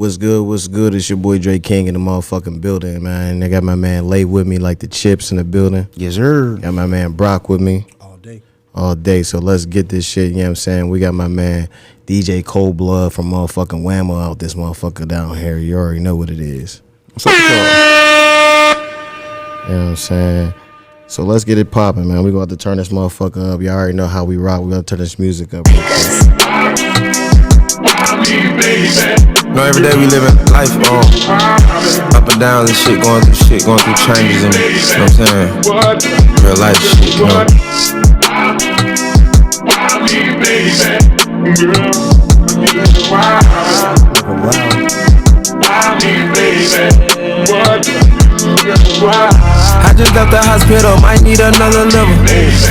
what's good? What's good? It's your boy Dreyking in the motherfucking building, man. I got my man Lay with me, like the chips in the building. Yes, sir. Got my man Brock with me. All day. So let's get this shit, you know what I'm saying? We got my man DJ Coleblood from motherfucking Wamo out this motherfucker down here. You already know what it is. What's up, You know what I'm saying? So let's get it popping, man. We gonna have to turn this motherfucker up. You already know how we rock. We gonna turn this music up. You know, every day we living life up and down and shit, going through changes and, you know what I'm saying? Real life shit, you know? I just left the hospital, might need another liver.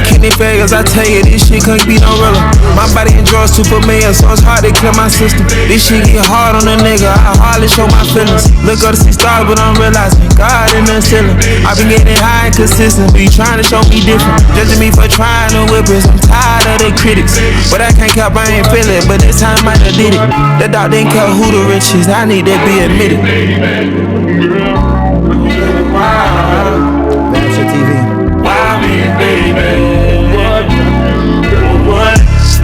Kidney failures, I tell you, this shit can't be no realer. My body enjoys Superman, so it's hard to clear my system. This shit get hard on a nigga, I hardly show my feelings. Look up to see stars, but I'm realizing God in the ceiling. I been getting high and consistent, be trying to show me different. Judging me for trying to whip it, I'm tired of the critics. But I can't cap, I ain't feel it, but this time I might have did it. The dog didn't care who the rich is, I need to be admitted. Vibeship TV.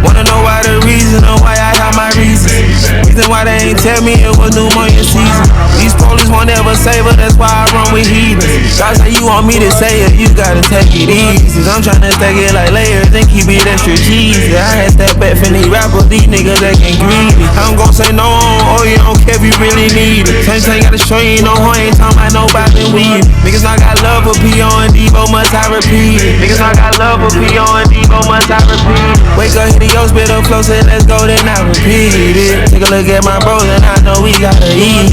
Wanna know why the reason or why I have my reasons. Reason why they ain't tell me it was pneumonia season. These police won't ever save her, that's why I run with heathens. God say you want me to say it, you gotta take it easy. I'm tryna take it like layers and keep it extra cheesy. I had step back from these rappers, these niggas acting greedy. I'm gon' say no on, oh you don't care if you really need it. Same thing gotta show you no hoe, ain't talking about nobody weed. Niggas not got love for P.O. and Devo, must I repeat it. Niggas not got love for P.O. and Devo, must I repeat it. Wake up, hit the yo, spit up close and let's go, then I repeat it. Take a look at my bros and I know we gotta eat.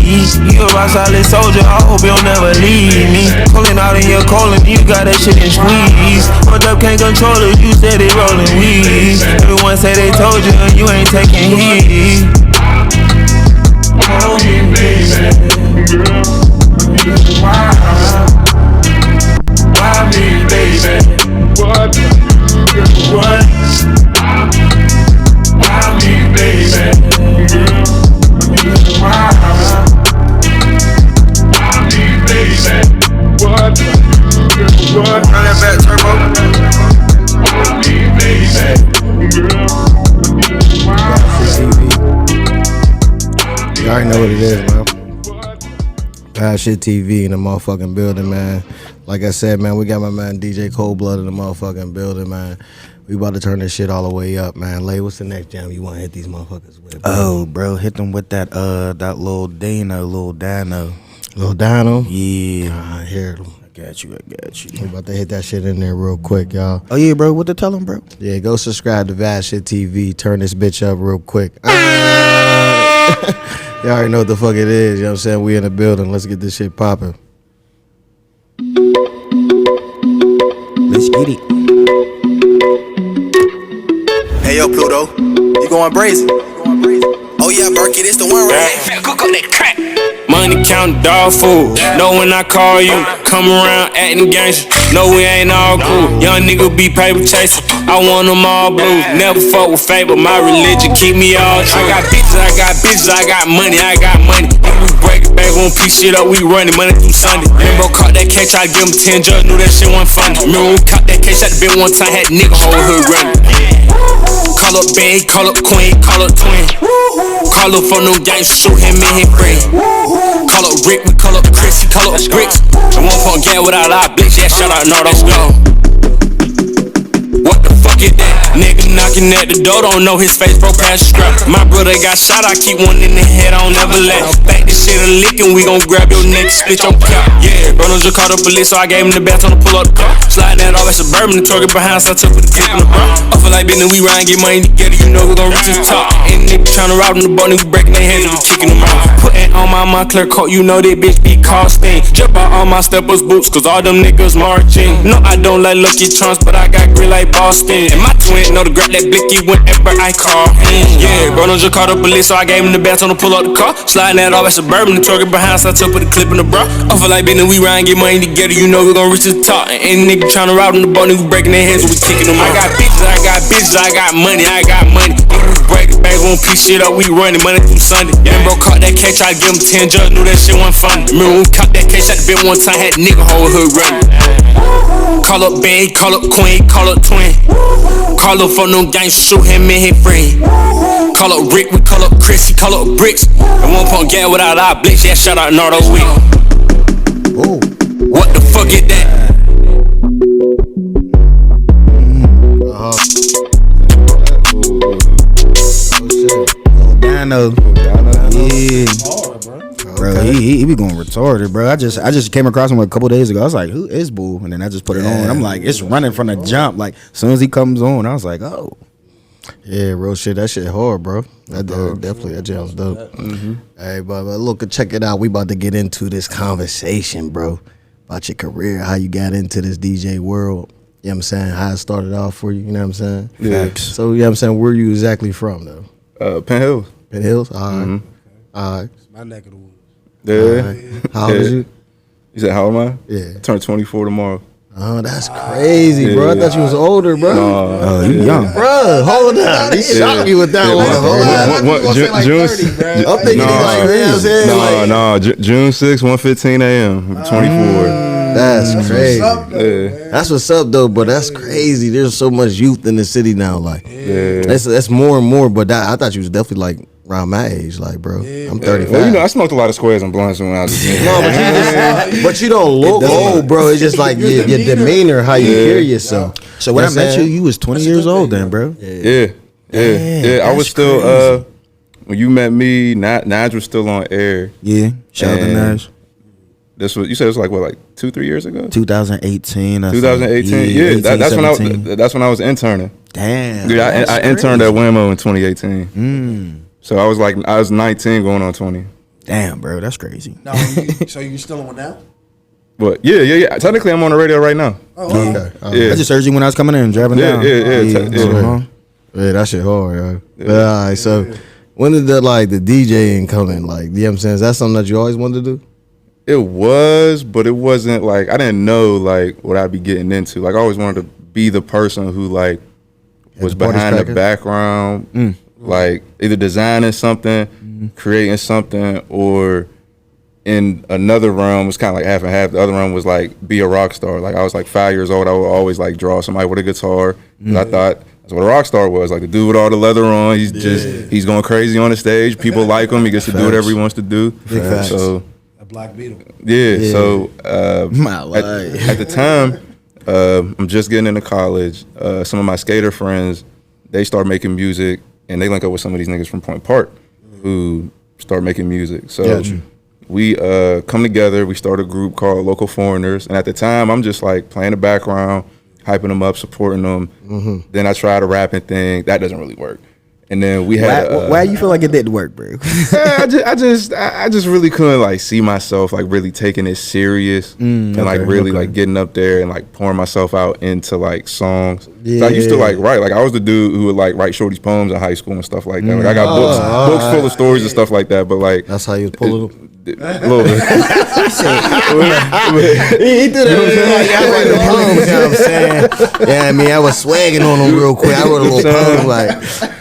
You a rock solid soldier, I hope you'll never leave me. Pulling out in your colon, you got that shit and squeeze. What up, can't control it, you said they rolling weed. Everyone say they told you and you ain't taking heed. Oh, baby, why me, baby? What? Why me, baby? Why me, baby? What? Run that back, turbo. You already know what it is, man. Vibeship TV in the motherfucking building, man. Like I said, man, we got my man DJ Coleblood in the motherfucking building, man. We about to turn this shit all the way up, man. Lay, what's the next jam you want to hit these motherfuckers with? Bro? Oh, bro, hit them with that little Dino. Little Dino? Yeah. I hear them. I got you. We about to hit that shit in there real quick, y'all. Oh, yeah, bro, what to tell them, bro? Yeah, go subscribe to Vibeship TV. Turn this bitch up real quick. Y'all already know what the fuck it is, you know what I'm saying? We in the building. Let's get this shit popping. Let's get it. Hey yo, Pluto, you going brazen? Oh yeah, Berkey, this the one right? Cook up that crack. Money count dog food. Know when I call you, come around acting gangster. No, we ain't all cool. Young nigga be paper chasing. I want them all blue. Never fuck with fate, but my religion keep me all true. I got bitches, I got money. If we break it back, won't piece shit up, we running money through Sunday. Remember, caught that catch, I give him 10 judge, knew that shit wasn't funny. Remember, we caught that catch at the bit one time, had nigga whole hood running. Call up Big, call up Queen, call up Twin. Call up for no gang, shoot him and his friend. Call up Rick, we call up Chris, call up Bricks. And one point gang without our blitz, yeah, shout out Nardo, let's go. What the fuck is that? Nigga knocking at the door, don't know his face, broke past the strap. My brother got shot, I keep one in the head, I don't never let. Back this shit a lickin', we gon' grab your neck, split your cap. Yeah, bro, just called up police, so I gave him the bath on the pull up the car. Sliding that off at Suburban, the target behind, so I took with the clip in the bro. I feel like business, we ride and get money together, you know we gon' reach the top. And niggas tryna rob them, the ball, niggas breaking their hands, and we kicking them out. Putting on my Montclair coat, you know that bitch be costing. Jump out all my steppers boots, cause all them niggas marching. No, I don't like Lucky Charms, but I got grit like Boston. And my twin know to grab that blicky whenever I call him. Yeah, bro, just called up police, so I gave him the bath on the pull up the car. Sliding that off at Suburban, the target behind, so I took with the clip in the bro. I feel like business, we ride and get money together, you know we gon' reach the top. And any nigga tryna rob them, the ball, niggas breaking their heads, so we kicking them out. I got bitches, I got money. If we break it back, gon' piece shit up, we running Monday through Sunday. Yeah, bro, caught that case, I give him 10 judge, knew that shit wasn't funny. Remember when we caught that case, shot the bit one time, had the nigga whole hood running. Call up Bang, call up Queen, call up Twin. Call up for no gang, shoot him and his friend. Call up Rick, we call up Chris, he call up Bricks. And one pump gas without our blitz, yeah, shout out Nardo Week. What the fuck is that? Dino. Yeah. Bro, he be going retarded, bro. I just came across him a couple days ago. I was like, who is Boo? And then I just put it on. I'm like, it's running from the jump. Like, as soon as he comes on, I was like, oh. Yeah, real shit. That shit hard, bro. Definitely, that jam was dope. Hey, but look, check it out. We about to get into this conversation, bro, about your career, how you got into this DJ world. You know what I'm saying? How it started off for you, you know what I'm saying? Yeah. So, you know what I'm saying? Where you exactly from, though? Penn Hills. Penn Hills? All right. All right. It's my neck of the woods. Yeah. Right. How old is you? You said, how old am I? Yeah. I turned 24 tomorrow. Oh, that's crazy, bro. I thought you was older, bro. Oh, you young. Bro, hold on. He shocked me with that one. Hold on. June, I'm thinking like, you know what I'm saying? No, June 6, 1:15 a.m. 24. That's crazy. Yeah. That's what's up, though, but that's crazy. There's so much youth in the city now. Like, Yeah. that's more and more, but I thought you was definitely like around my age, like, bro. I'm 35. Well, you know, I smoked a lot of squares and blunts when I was a kid. No, but you don't look old, bro. It's just like your demeanor, how you carry yourself. So when I met you was 20 years old then, bro. Yeah. I was still, when you met me, Nige was still on air. Yeah, shout out to Nige. This was, you said it was like, what, like 2-3 years ago? 2018. 2018. Yeah, that's when I was interning. Damn. Yeah, I interned at Wamo in 2018. So I was 19 going on 20. Damn, bro, that's crazy. No, so you still on now? But yeah. Technically, I'm on the radio right now. Oh, Okay. Yeah. I just heard you when I was coming in, driving down. Yeah. Yeah, that shit hard, yo. But all right, so when did the DJing come in? Like, you know what I'm saying? Is that something that you always wanted to do? It was, but it wasn't like, I didn't know like what I'd be getting into. Like, I always wanted to be the person who like was behind the background, like either designing something, creating something, or in another realm was kind of like half and half. The other realm was like be a rock star. Like, I was like 5 years old. I would always like draw somebody with a guitar. I thought that's what a rock star was. Like the dude with all the leather on. He's going crazy on the stage. People like him. He gets to do whatever he wants to do. So Black Beetle. yeah. So My life. at the time, I'm just getting into college. Some of my skater friends, they start making music, and they link up with some of these niggas from Point Park who start making music. So we come together. We start a group called Local Foreigners, and at the time, I'm just like playing the background, hyping them up, supporting them. Then I tried a rapping thing. That doesn't really work. And then we had why you feel like it didn't work, bro? I just really couldn't like see myself like really taking it serious and like really like getting up there and like pouring myself out into like songs. So I used to like write. Like, I was the dude who would like write Shorty's poems in high school and stuff like that. Like, I got books full of stories and stuff like that. But like, That's how you was pulling them? a little bit. He did it. I write the poems, you know what I'm saying? Yeah, I mean, I was swagging on them real quick. I wrote a little poem like,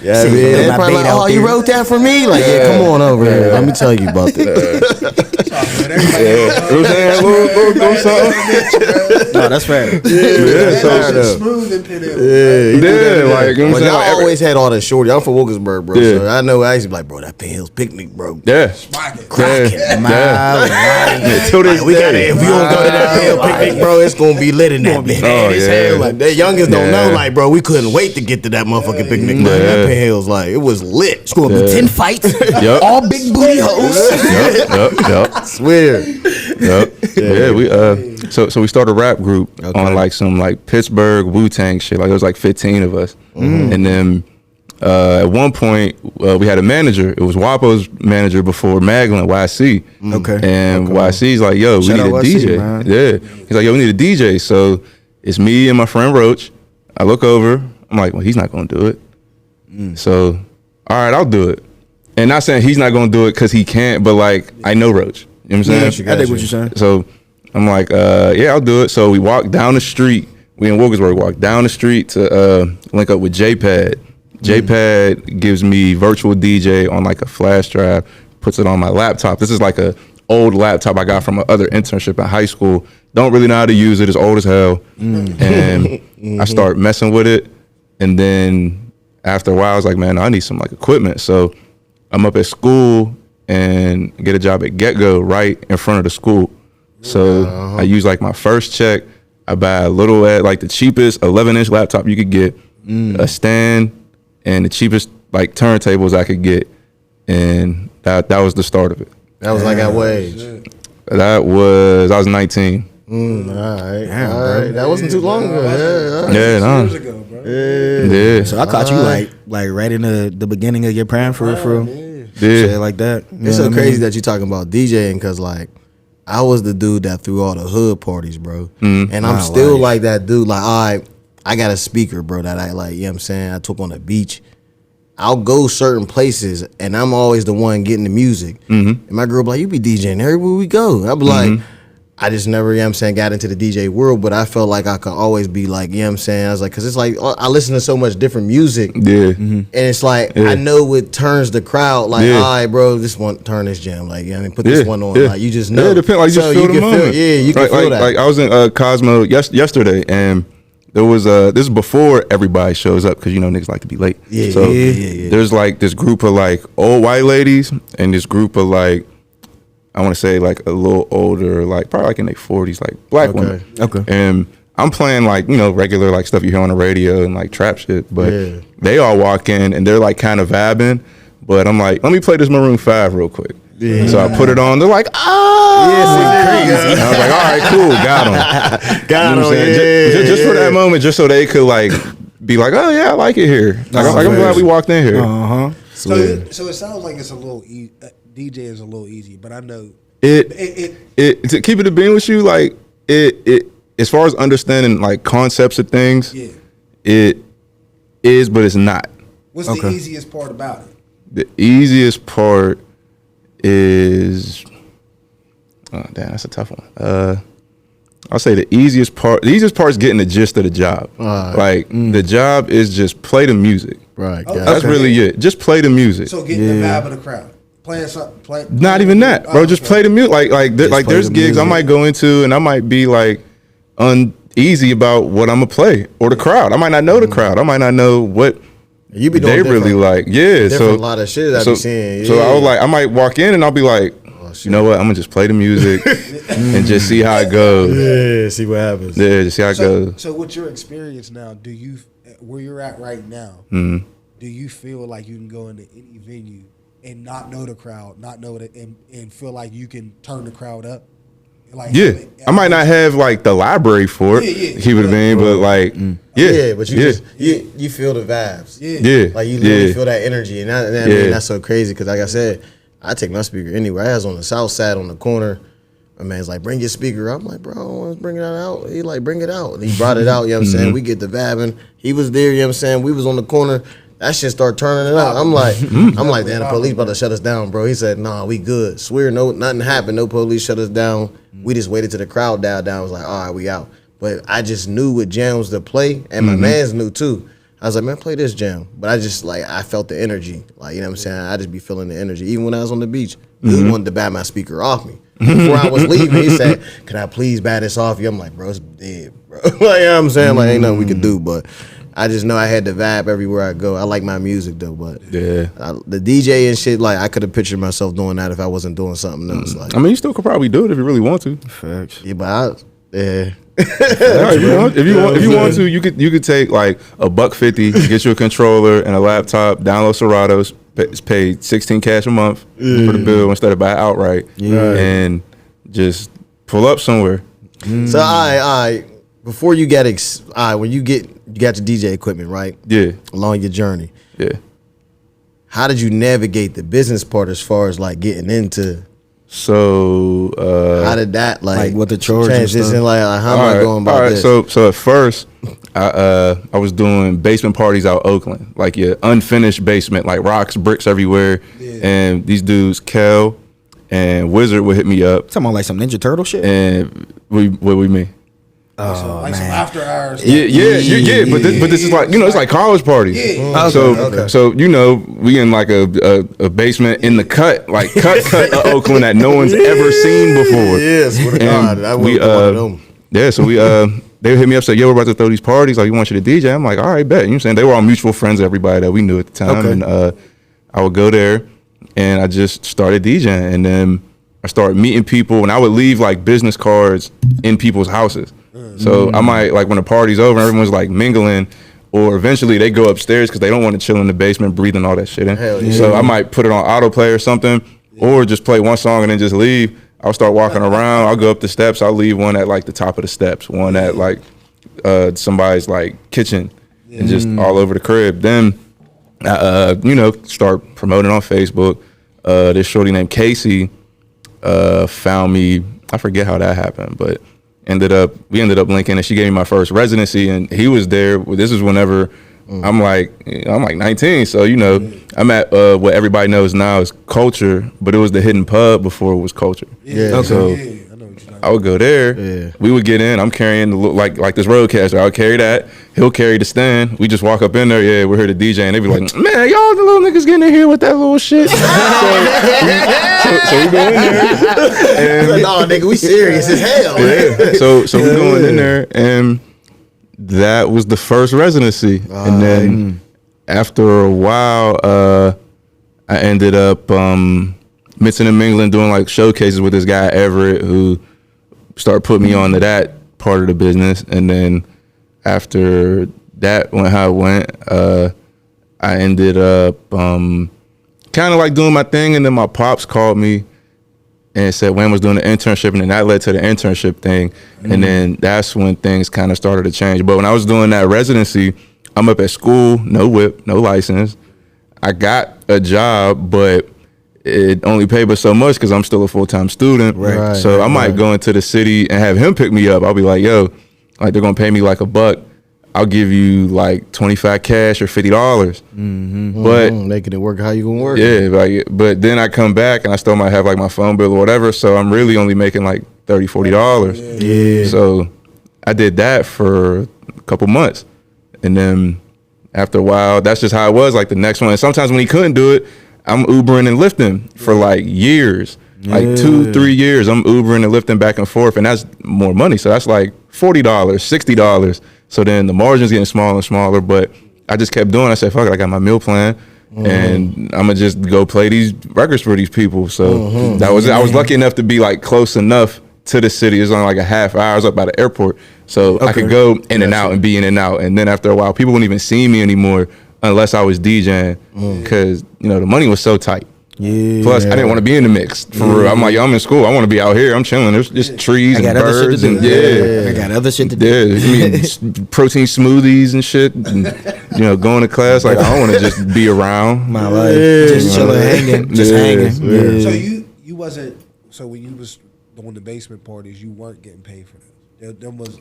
yeah, man. They probably like, oh, you wrote that for me? Like, yeah, come on over here. Let me tell you about that. No, that's fair. Smooth and pin Like, you know what I'm saying? I always had all that shorty. I'm from Wilkinsburg, bro. So I know I used to be like, bro, that Penn Hills picnic, bro. Yeah. Cracking. Till this If we day. don't go to that Penn Hills picnic, bro, it's gonna be lit in that bitch. yeah. Like, the youngest don't know, like, bro, we couldn't wait to get to that motherfucking picnic. Man. That Penn Hills, like, it was lit. It's gonna be 10 fights, Yep. all big booty hoes. Yep. Swear. Yep. Yeah, we so we started a rap group on like some like Pittsburgh Wu-Tang shit. Like, there was like 15 of us. And then at one point we had a manager. It was Wapo's manager before Maglin, YC. And YC's like, yo, we Shout need a out YC, DJ. man. Yeah. He's like, yo, we need a DJ. So it's me and my friend Roach. I look over. I'm like, well, he's not gonna do it. So, all right, I'll do it. And not saying he's not gonna do it because he can't, but like, I know Roach. You know what I'm saying? I dig what you're saying. So I'm like, yeah, I'll do it. So we walked down the street. We in Wilkinsburg, walked down the street to link up with J-Pad. JPad gives me virtual DJ on like a flash drive, puts it on my laptop. This is like a old laptop I got from another internship in high school. Don't really know how to use it. It's old as hell. And I start messing with it. And then after a while, I was like, man, I need some like equipment. So I'm up at school and get a job at Get-Go right in front of the school. So I use like my first check. I buy a little at like the cheapest 11-inch laptop you could get, a stand, and the cheapest like turntables I could get. And that was the start of it. That was like at what age? I was 19. All right. That wasn't too long ago. Years ago, bro. Yeah. So I caught you like right in the beginning of your prime for real. Yeah. Like that. It's so crazy that you're talking about DJing because like I was the dude that threw all the hood parties, bro. And I'm still like that dude. Like, all right, I got a speaker, bro, that I like, you know what I'm saying? I took on the beach. I'll go certain places and I'm always the one getting the music. And my girl be like, you be DJing everywhere we go. I'll be like, I just never, you know what I'm saying, got into the DJ world, but I felt like I could always be like, you know what I'm saying? I was like, because it's like, I listen to so much different music. Yeah. And it's like, I know what turns the crowd. Like, all right, bro, this one, turn this jam. Like, you know what I mean? Put this one on. Like, you just know. Yeah, it depends. Like, you just feel the moment. You can feel that. Like, I was in Cosmo yesterday, and there was this is before everybody shows up because you know niggas like to be late. So there's like this group of like old white ladies and this group of like I want to say like a little older, like probably like in their 40s, like black women. Okay. And I'm playing like you know regular like stuff you hear on the radio and like trap shit, but they all walk in and they're like kind of vabbing, but I'm like, let me play this Maroon 5 real quick. So I put it on. They're like, crazy. And I was like, all right, cool, got him. Got him. Just for that moment, just so they could like be like, oh yeah, I like it here. Like, I'm glad we walked in here. So it sounds like it's a little DJ is a little easy, but I know it to keep it a being with you, like it as far as understanding like concepts of things, it is, but it's not. What's the easiest part about it? The easiest part is damn, that's a tough one. I'll say the easiest part is getting the gist of the job. The job is just play the music. Right. That's really it. Just play the music. So getting the vibe of the crowd. Playing something. Not even that, bro. Just play the music. Like there's gigs I might go into and I might be like uneasy about what I'm gonna play or the crowd. I might not know the crowd. I might not know what you be doing they really like. Yeah. So a lot of shit I be seeing. So I was like, I might walk in and I'll be like, you know what? I'm gonna just play the music and just see how it goes. Yeah, see what happens. Yeah, just see how it goes. So with your experience now, do you where you're at right now? Do you feel like you can go into any venue and not know the crowd, not know it, and feel like you can turn the crowd up? Like, I might not have like the library for it. Keep it a bean, but like, but you feel the vibes. Like you literally feel that energy, and I mean, that's so crazy because, like I said, I take my speaker anywhere. I was on the south side on the corner. My man's like, bring your speaker. I'm like, bro, I want to bring it out. He like, bring it out. And he brought it out. You know what I'm saying? We get the vibing. He was there. You know what I'm saying? We was on the corner. That shit start turning it out. I'm like, damn, the police about to shut us down, bro. He said, nah, we good. Swear, no, nothing happened. No police shut us down. We just waited till the crowd died down. I was like, all right, we out. But I just knew what jams to play, and my mans knew too. I was like, man, play this jam. But I just like, I felt the energy. Like, you know what I'm saying? I just be feeling the energy. Even when I was on the beach, he wanted to bat my speaker off me. Before I was leaving, he said, can I please bat this off you? I'm like, bro, it's dead, bro. Like, you know what I'm saying? Like, ain't nothing we could do, but I just know I had the vibe everywhere I go. I like my music though, but the DJ and shit, like I could have pictured myself doing that if I wasn't doing something else. Like, I mean, you still could probably do it if you really want to. Facts. Yeah, but if you want to, you could take like $150, get you a controller and a laptop, download Seratos, pay $16 cash a month for the bill instead of buy it outright, and just pull up somewhere. So I before you get when you got your DJ equipment, right? Yeah. Along your journey. Yeah. How did you navigate the business part as far as like getting into? So how did that like what the charge transition? Like how am I going about this? So at first, I was doing basement parties out Oakland, like your unfinished basement, like rocks, bricks everywhere, and these dudes, Kel and Wizard, would hit me up. Talking about like some Ninja Turtle shit. And what we mean? Like some after hours. Yeah. But this is like, it's like college parties. Yeah. So we in like a basement in the cut of Oakland that no one's ever seen before. Yes, swear to God, I would one of them. Yeah, so they hit me up, said, yo, we're about to throw these parties, like, we want you to DJ. I'm like, all right, bet. You know what I'm saying? They were all mutual friends, everybody that we knew at the time. Okay. And I would go there, and I just started DJing. And then I started meeting people, and I would leave, like, business cards in people's houses. So I might, like, when the party's over and everyone's, like, mingling, or eventually they go upstairs because they don't want to chill in the basement breathing all that shit in. Hell yeah. So I might put it on autoplay or something, or just play one song and then just leave. I'll start walking around. I'll go up the steps. I'll leave one at like the top of the steps, one at like somebody's like kitchen, and just all over the crib. Then, start promoting on Facebook. This shorty named Casey found me. I forget how that happened, but we ended up linking, and she gave me my first residency, and he was there. This is whenever I'm like 19, so I'm at what everybody knows now is Culture, but it was the hidden pub before it was Culture. Yeah. Okay. So I know what you're I would go there. Yeah. We would get in. I'm carrying like this roadcaster. I would carry that. He'll carry the stand. We just walk up in there. Yeah, we're here to DJ, and they be like, man, y'all the little niggas getting in here with that little shit. so we go in there. And no, nigga, we serious as hell. Yeah. So we going in there, and that was the first residency. And then after a while, I ended up mixing and mingling, doing like showcases with this guy Everett, who started putting me on to that part of the business. And then after that went how it went, I ended up kind of like doing my thing. And then my pops called me and said Wayne was doing the internship, and then that led to the internship thing. And then that's when things kind of started to change. But when I was doing that residency, I'm up at school, no whip, no license. I got a job, but it only paid but so much because I'm still a full-time student. Right. So I might go into the city and have him pick me up. I'll be like, yo, like they're gonna pay me like $1. I'll give you like 25 cash or $50. But making it work how you gonna work. yeah, but then I come back and I still might have like my phone bill or whatever. So I'm really only making like $30, $40. Yeah. So I did that for a couple months. And then after a while, that's just how it was. Like the next one. And sometimes when he couldn't do it, I'm Ubering and lifting for like years. Like 2-3 years, I'm Ubering and lifting back and forth. And that's more money. So that's like $40, $60. So then the margin's getting smaller and smaller. But I just kept doing it. I said, fuck it, I got my meal plan. And I'm going to just go play these records for these people. So I was lucky enough to be like close enough to the city. It's only like a half hour. I was up by the airport. So I could go in and out and be in and out. And then after a while, people wouldn't even see me anymore unless I was DJing because, the money was so tight. Yeah. Plus, I didn't want to be in the mix for real. I'm like, yo, I'm in school. I want to be be out here. I'm chilling. There's just trees and birds and I got other shit to do. Protein smoothies and shit. And, going to class. Like, I don't want to just be around. My life, just chilling, hanging, just hanging. So you wasn't. So when you was doing the basement parties, you weren't getting paid for them.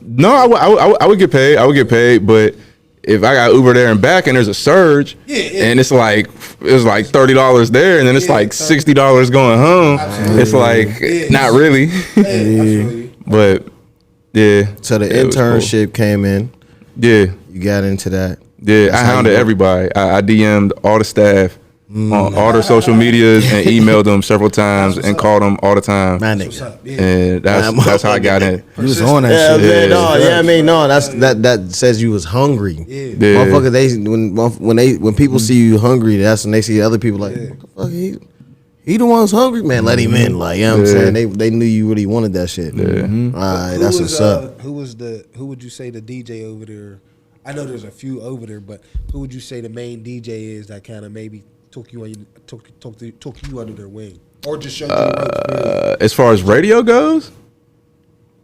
No, I would get paid. I would get paid, but if I got Uber there and back and there's a surge, and it's like $30 there, and then it's like $60 going home, it's like not really. But yeah. So the internship came in. Yeah. You got into that. Yeah, I hounded everybody. I DM'd all the staff on all their social medias and emailed them several times and called them all the time. My nigga. And that's how I got in. You was on that shit. That says you was hungry. Yeah. Motherfucker, when people see you hungry, that's when they see other people like, what the fuck, he the one who's hungry, man. Let him in, like, you know what I'm saying? They knew you really wanted that shit. Yeah. All right, that's what's up. Who would you say the DJ over there? I know there's a few over there, but who would you say the main DJ is that kind of maybe took you under their wing, or just showed you the ropes? As far as radio goes,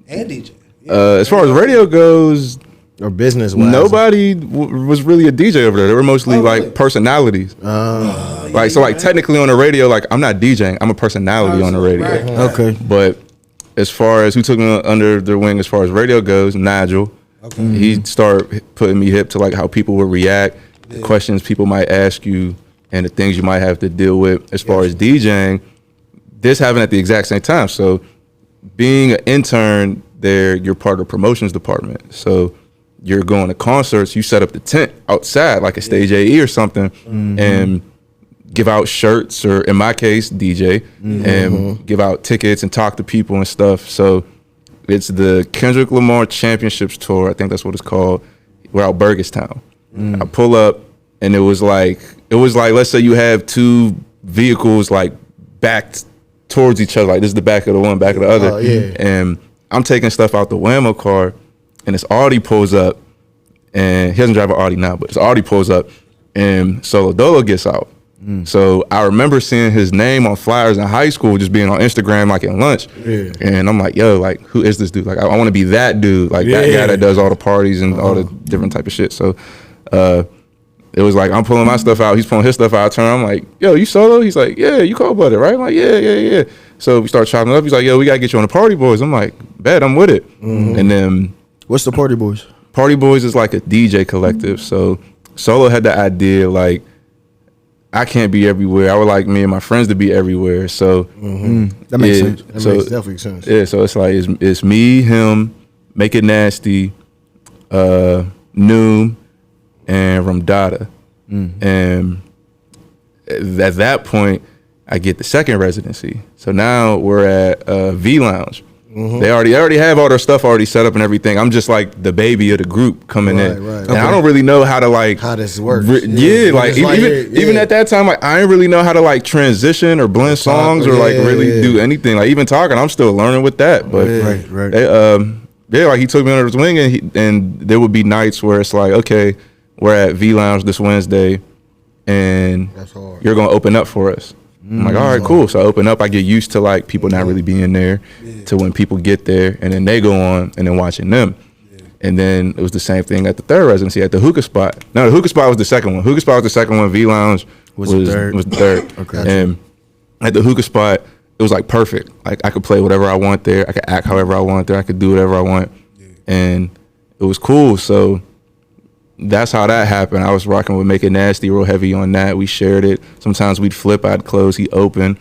and DJ. As far as radio goes, or business wise, nobody was really a DJ over there. They were mostly like personalities. Like technically on the radio, like I'm not DJing, I'm a personality on the radio. Right. Okay. But as far as who took me under their wing, as far as radio goes, Nigel. Okay. He started putting me hip to like how people would react, the questions people might ask you, and the things you might have to deal with. As far as DJing, this happened at the exact same time. So being an intern you're part of the promotions department. So you're going to concerts, you set up the tent outside, like a stage AE or something, and give out shirts, or in my case, DJ, and give out tickets and talk to people and stuff. So it's the Kendrick Lamar Championships Tour, I think that's what it's called. We're out Burgestown. I pull up, and it was like, let's say you have two vehicles like backed towards each other, like this is the back of the one, back of the other, and I'm taking stuff out the Wamo car, and this Audi pulls up, and he doesn't drive an Audi now, but this Audi pulls up, and Solo Dolo gets out. So I remember seeing his name on flyers in high school, just being on Instagram, like in lunch, and I'm like, yo, like, who is this dude? Like, I want to be that dude, like that guy that does all the parties and all the different type of shit. So it was like, I'm pulling my stuff out, he's pulling his stuff out. I turn around, I'm like, yo, you Solo? He's like, yeah, you Coleblood, right? I'm like, yeah. So we start chopping it up. He's like, yo, we gotta get you on the Party Boys. I'm like, bet, I'm with it. And then, what's the Party Boys? Party Boys is like a DJ collective. So Solo had the idea, like, I can't be everywhere. I would like me and my friends to be everywhere. So that makes sense. That makes definitely sense. Yeah, so it's like it's me, him, Make It Nasty, Noom, and Ramdada. And at that point, I get the second residency. So now we're at V Lounge. They already have all their stuff already set up and everything. I'm just like the baby of the group coming in. And I don't really know how to like how this works. Even at that time, like I didn't really know how to like transition or blend songs or like really do anything. Like even talking, I'm still learning with that. But like he took me under his wing, and there would be nights where it's like, okay, we're at V Lounge this Wednesday, and you're gonna open up for us. I'm like, all right, cool. So I open up, I get used to like people not really being there, to when people get there, and then they go on, and then watching them. And then it was the same thing at the third residency at the hookah spot. No, the hookah spot was the second one. Hookah spot was the second one. V Lounge was the third. Okay. And at the hookah spot, it was like perfect. Like I could play whatever I want there. I could act however I want there. I could do whatever I want. And it was cool. So that's how that happened. I was rocking with Make It Nasty real heavy on that. We shared it. Sometimes we'd flip, I'd close, he'd open.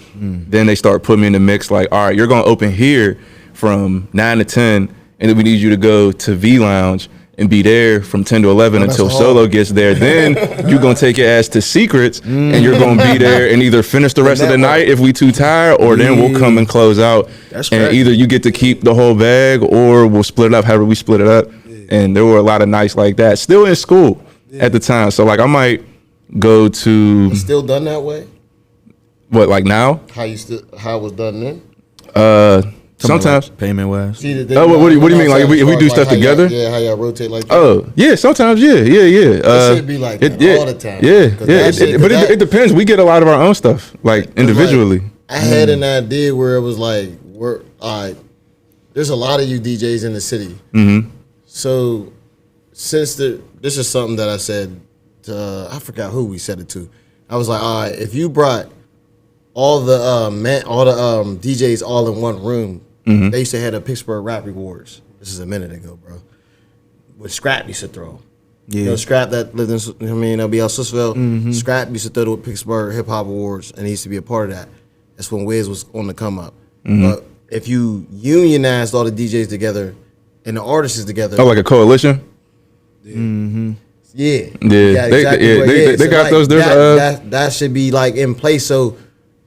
Then they start putting me in the mix like, all right, you're going to open here from 9 to 10, and then we need you to go to V Lounge and be there from 10 to 11 until Solo gets there. Then you're going to take your ass to Secrets, and you're going to be there and either finish the rest of the night if we too tired, or then we'll come and close out. And either you get to keep the whole bag, or we'll split it up however we split it up. And there were a lot of nights like that. Still in school at the time. So like I might go to. It's still done that way? What, like now? How it was done then? Sometimes. Like payment wise. What do you mean? Like if we do stuff together? How y'all rotate like that? Oh, yeah, sometimes, yeah. It should be like that all the time. Yeah. But it depends. We get a lot of our own stuff, like individually. Like, I had an idea where it was like, there's a lot of you DJs in the city. So, since this is something that I said to, I forgot who we said it to. I was like, all right, if you brought all the DJs all in one room, they used to have the Pittsburgh Rap Rewards. This is a minute ago, bro. With Scrap used to throw. Yeah. You know, Scrap that lived in, LBL Sissville. Scrap used to throw the Pittsburgh Hip Hop Awards, and he used to be a part of that. That's when Wiz was on the come up. But if you unionized all the DJs together, and the artists is together. Oh, like a coalition? Yeah. They got those. That should be like in place, so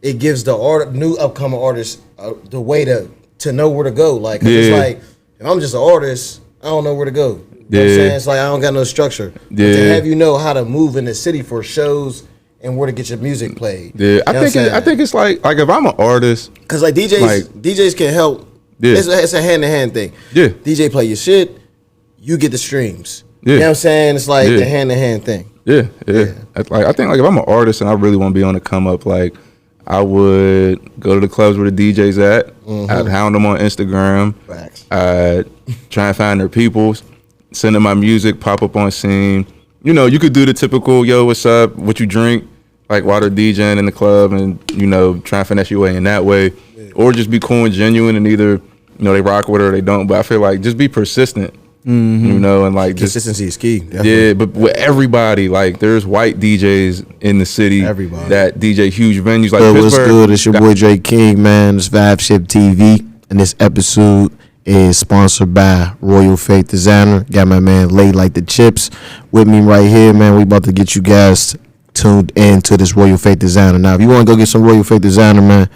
it gives the new upcoming artists the way to know where to go. Like, it's like, if I'm just an artist, I don't know where to go. You know what I'm saying? It's like I don't got no structure. But to have you know how to move in the city for shows and where to get your music played. Yeah, I think it's like if I'm an artist, because like DJs can help. It's a hand-to-hand thing. Yeah. DJ play your shit, you get the streams. Yeah. You know what I'm saying? It's like the hand-to-hand thing. Yeah. I think like if I'm an artist and I really want to be on the come up, like I would go to the clubs where the DJs at. I'd hound them on Instagram. I'd try and find their peoples, send them my music, pop up on scene. You know, you could do the typical, yo, what's up, what you drink, like while they're DJing in the club, and, you know, try and finesse your way in that way. Or just be cool and genuine, and either, you know, they rock with it or they don't. But I feel like just be persistent, you know, and like consistency is key. Definitely. Yeah, but with everybody, like there's white DJs in the city that DJ huge venues like Pittsburgh. What's good? It's your boy Dreyking, man. It's Vibeship TV, and this episode is sponsored by Royal Faith Designer. Got my man Lay Like the Chips with me right here, man. We about to get you guys tuned into this Royal Faith Designer. Now, if you want to go get some Royal Faith Designer, man,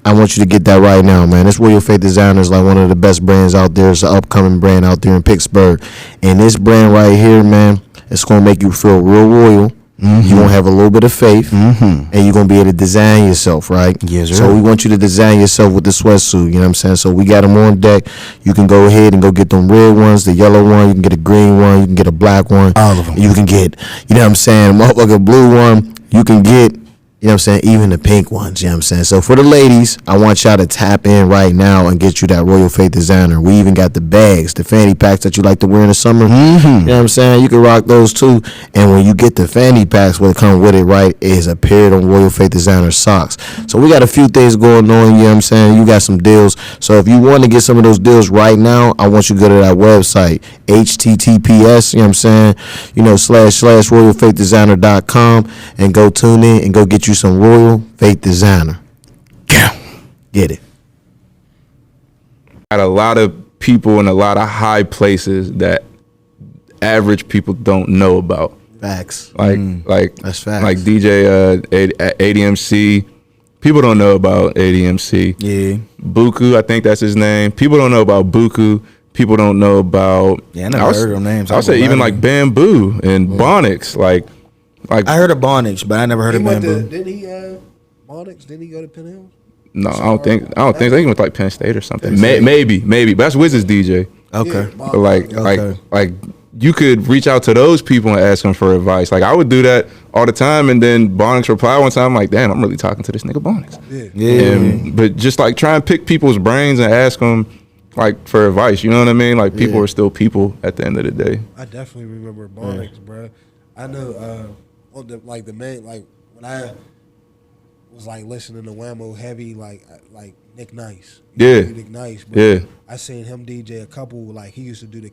I want you to get that right now, man. This Royal Faith Designer is like one of the best brands out there. It's an upcoming brand out there in Pittsburgh. And this brand right here, man, it's going to make you feel real royal. Mm-hmm. You're going to have a little bit of faith, and you're going to be able to design yourself, right? Yes, sir. So we want you to design yourself with the sweatsuit, you know what I'm saying? So we got them on deck. You can go ahead and go get them red ones, the yellow one. You can get a green one. You can get a black one. All of them. You can get, you know what I'm saying, a motherfucking blue one. You can get, you know what I'm saying, even the pink ones, you know what I'm saying? So for the ladies, I want y'all to tap in right now and get you that Royal Faith Designer. We even got the bags, the fanny packs that you like to wear in the summer. Mm-hmm. You know what I'm saying? You can rock those too. And when you get the fanny packs, what come with it, right, is a pair of them Royal Faith Designer socks. So we got a few things going on, you know what I'm saying? You got some deals. So if you want to get some of those deals right now, I want you to go to that website, https, you know what I'm saying, / royalfaithdesigner.com, and go tune in and go get you some Royal Faith Designer. Get it. Got a lot of people in a lot of high places that average people don't know about. Facts. Like that's facts. Like DJ ADMC. People don't know about ADMC. Yeah. Buku, I think that's his name. People don't know about Buku. People don't know about. Yeah, I never heard of them names. I'll say even like Bamboo and Bonics. Like I heard of Bonics, but I never heard of Bamboo. Didn't he Bonics? Didn't he go to Penn Hills? No, I don't think. I think he went to like Penn State or something. Maybe. But that's Wiz's DJ. Okay. Yeah, But like you could reach out to those people and ask them for advice. Like I would do that all the time, and then Bonics reply one time, I'm like, damn, I'm really talking to this nigga Bonics. Yeah. But just like try and pick people's brains and ask them like for advice. You know what I mean? Like people are still people at the end of the day. I definitely remember Bonics, bro. I know the main, like when I was like listening to Wamo heavy, like Nick Nice. Nick Nice, bro. Yeah. I seen him DJ a couple, like he used to do the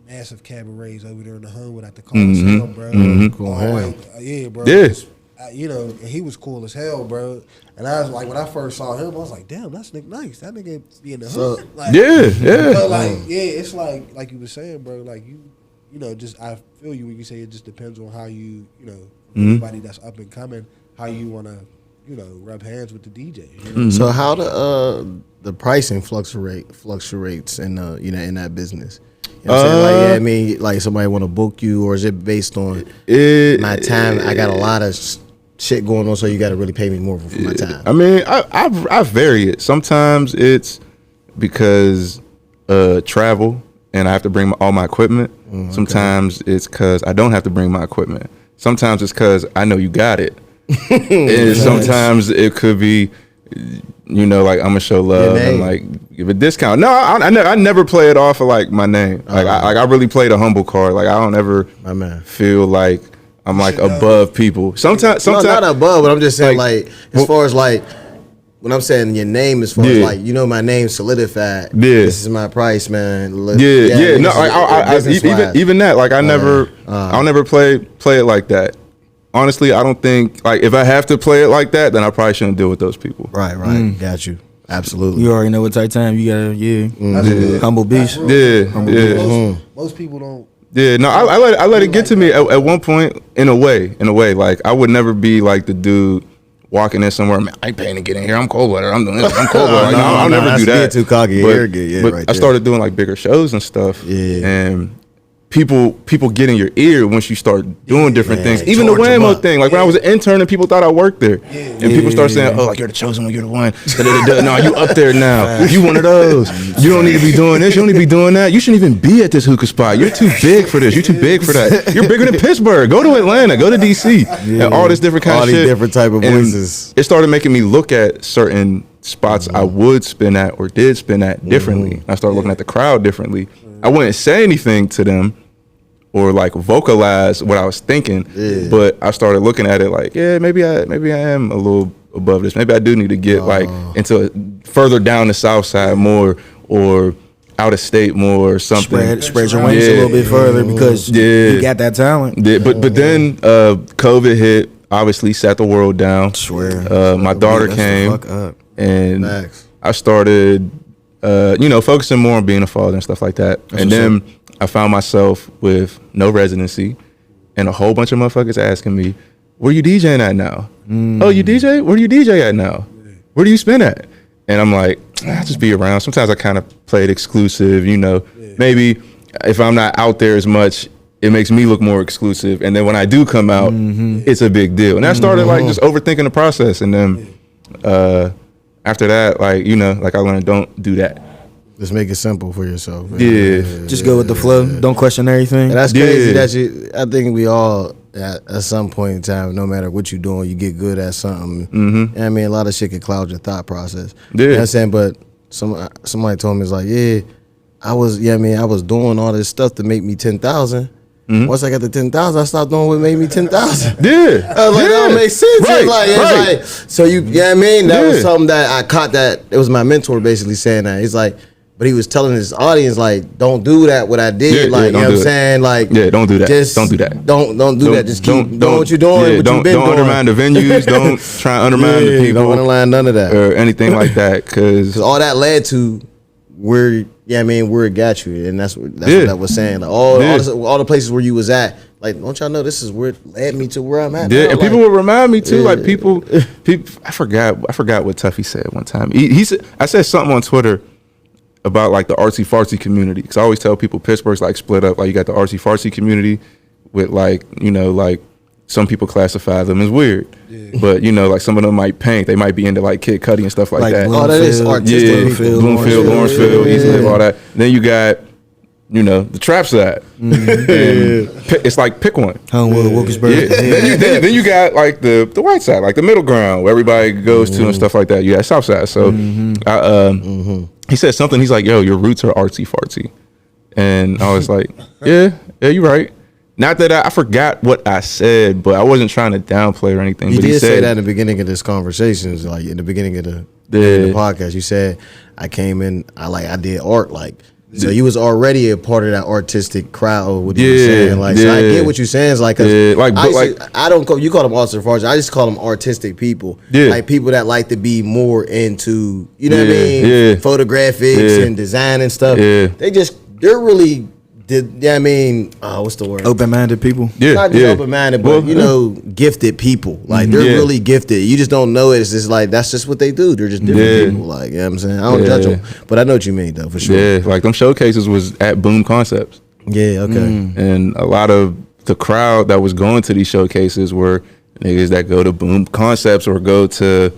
massive cabarets over there in the Hood at the Coliseum, bro. Cool hell. Yeah, bro. Yeah. You know, and he was cool as hell, bro. And I was like, when I first saw him, I was like, damn, that's Nick Nice. That nigga be in the hood. Like, But like, it's like you were saying, bro. Like you know, just I feel you when you say it just depends on how you know, anybody that's up and coming, how you want to, you know, rub hands with the DJs. You know? So how the pricing fluctuates in in that business? You know what I'm saying? Like, I mean, like somebody want to book you, or is it based on my time? I got a lot of shit going on, so you got to really pay me more for my time. I mean, I vary it. Sometimes it's because travel and I have to bring all my equipment. Sometimes it's because I don't have to bring my equipment. Sometimes it's because I know you got it. And sometimes it could be, you know, like I'm gonna show love and like give a discount. No, I never play it off of like my name. Like I really play the humble card. Like I don't ever feel like I'm like above people. Sometimes not above, but I'm just saying like as far as like when I'm saying your name, as far as like, you know, my name solidified. This is my price, man. No, even that. Like I'll never play it like that. Honestly, I don't think, like, if I have to play it like that, then I probably shouldn't deal with those people. Right. Got you. Absolutely. You already know what type of time you gotta, humble beast. Most people don't. Yeah, no, I let it get to me at one point in a way. Like, I would never be like the dude walking in somewhere, man, I ain't paying to get in here. I'm Coleblood. I'm doing this. I'm Coleblood. Like, I'll never do that. Too cocky, arrogant. But I started doing like bigger shows and stuff. Yeah. And people get in your ear once you start doing different things. Even the Wamo thing. Like when I was an intern and people thought I worked there. And people start saying, oh, like you're the chosen one, you're the one. No, you up there now. You one of those. You don't need to be doing this. You don't need to be doing that. You shouldn't even be at this hookah spot. You're too big for this. You're too big for that. You're bigger than Pittsburgh. Go to Atlanta. Go to DC. And all this different kind of shit. All these different type of voices. It started making me look at certain spots I would spin at or did spin at differently. I started looking at the crowd differently. I wouldn't say anything to them or like vocalize what I was thinking, but I started looking at it like, maybe I am a little above this. Maybe I do need to get like into further down the south side more, or out of state more, or something. Spread your wings a little bit further because you got that talent. But then COVID hit, obviously sat the world down. I swear. My daughter came, and I started focusing more on being a father and stuff like that. And then I found myself with no residency and a whole bunch of motherfuckers asking me, where you DJing at now? Oh, you DJ? Where do you DJ at now? Where do you spin at? And I'm like, I'll just be around. Sometimes I kind of play it exclusive, maybe if I'm not out there as much, it makes me look more exclusive. And then when I do come out, it's a big deal. And I started like just overthinking the process. And then after that, like I learned, don't do that. Just make it simple for yourself. Yeah. Just go with the flow. Don't question everything. And that's crazy that I think we all at some point in time, no matter what you're doing, you get good at something. And I mean, a lot of shit can cloud your thought process. Yeah. You know what I'm saying? But somebody told me, it's like, I was doing all this stuff to make me 10,000. Once I got to 10,000, I stopped doing what made me 10,000. Yeah. I was like, that don't make sense. Right. It's like, so you know what I mean? That was something that I caught that. It was my mentor basically saying that. He's like, but he was telling his audience, like, don't do that, what I did. You know what I'm saying? Like, don't do that. Just don't do that. Don't do that. Just keep doing what you're doing, what you've been doing. Don't undermine the venues. Don't try and undermine the people. Don't undermine none of that. Or anything like that. Because all that led to where it got you. And that's what that was saying. Like, all the places where you was at, like, don't y'all know this is where it led me to where I'm at now? And people would remind me too, like people I forgot what Tuffy said one time. He said, I said something on Twitter about like the artsy fartsy community, because I always tell people Pittsburgh's like split up. Like you got the artsy fartsy community with like like some people classify them as weird, but like some of them might paint. They might be into like Kid Cudi and stuff like that. Oh, that is artistic. Bloomfield, Lawrenceville, East Live, all that. Then you got the trap side. And it's like pick one. Homewood, Wilkesburg. Then you got like the white side, like the middle ground where everybody goes to and stuff like that. You got South side. So he said something. He's like, "Yo, your roots are artsy fartsy," and I was like, "Yeah, you're right." Not that I forgot what I said, but I wasn't trying to downplay or anything. You but did he said say that in the beginning of this conversation, like in the beginning of the podcast. You said I came in, I did art, like. So you was already a part of that artistic crowd. What you were saying, like, so I get what you're saying. It's like, I don't call you call them artists farts. I just call them artistic people. Like people that like to be more into, you know what I mean, photographics and design and stuff. They're really. What's the word? Open-minded people. Not just open-minded, but gifted people. Like they're really gifted. You just don't know it. It's just like that's just what they do. They're just different people. Like, you know what I'm saying? I don't judge them, but I know what you mean though, for sure. Yeah, like them showcases was at Boom Concepts. Yeah, okay. And a lot of the crowd that was going to these showcases were niggas that go to Boom Concepts or go to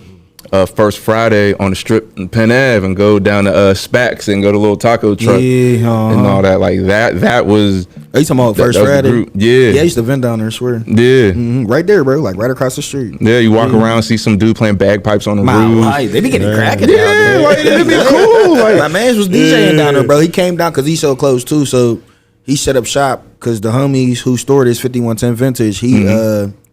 First Friday on the Strip in Penn Ave and go down to Spax and go to Little Taco Truck and all that. Like that was. Are you talking about First Friday? Yeah, I used to vend down there, I swear. Yeah. Right there, bro. Like right across the street. Yeah, you walk around, see some dude playing bagpipes on the roof. They be getting cracking. Yeah, like it'd be cool. Like my man was DJing down there, bro. He came down because he's so close too. So he set up shop because the homies who stored his 5110 vintage,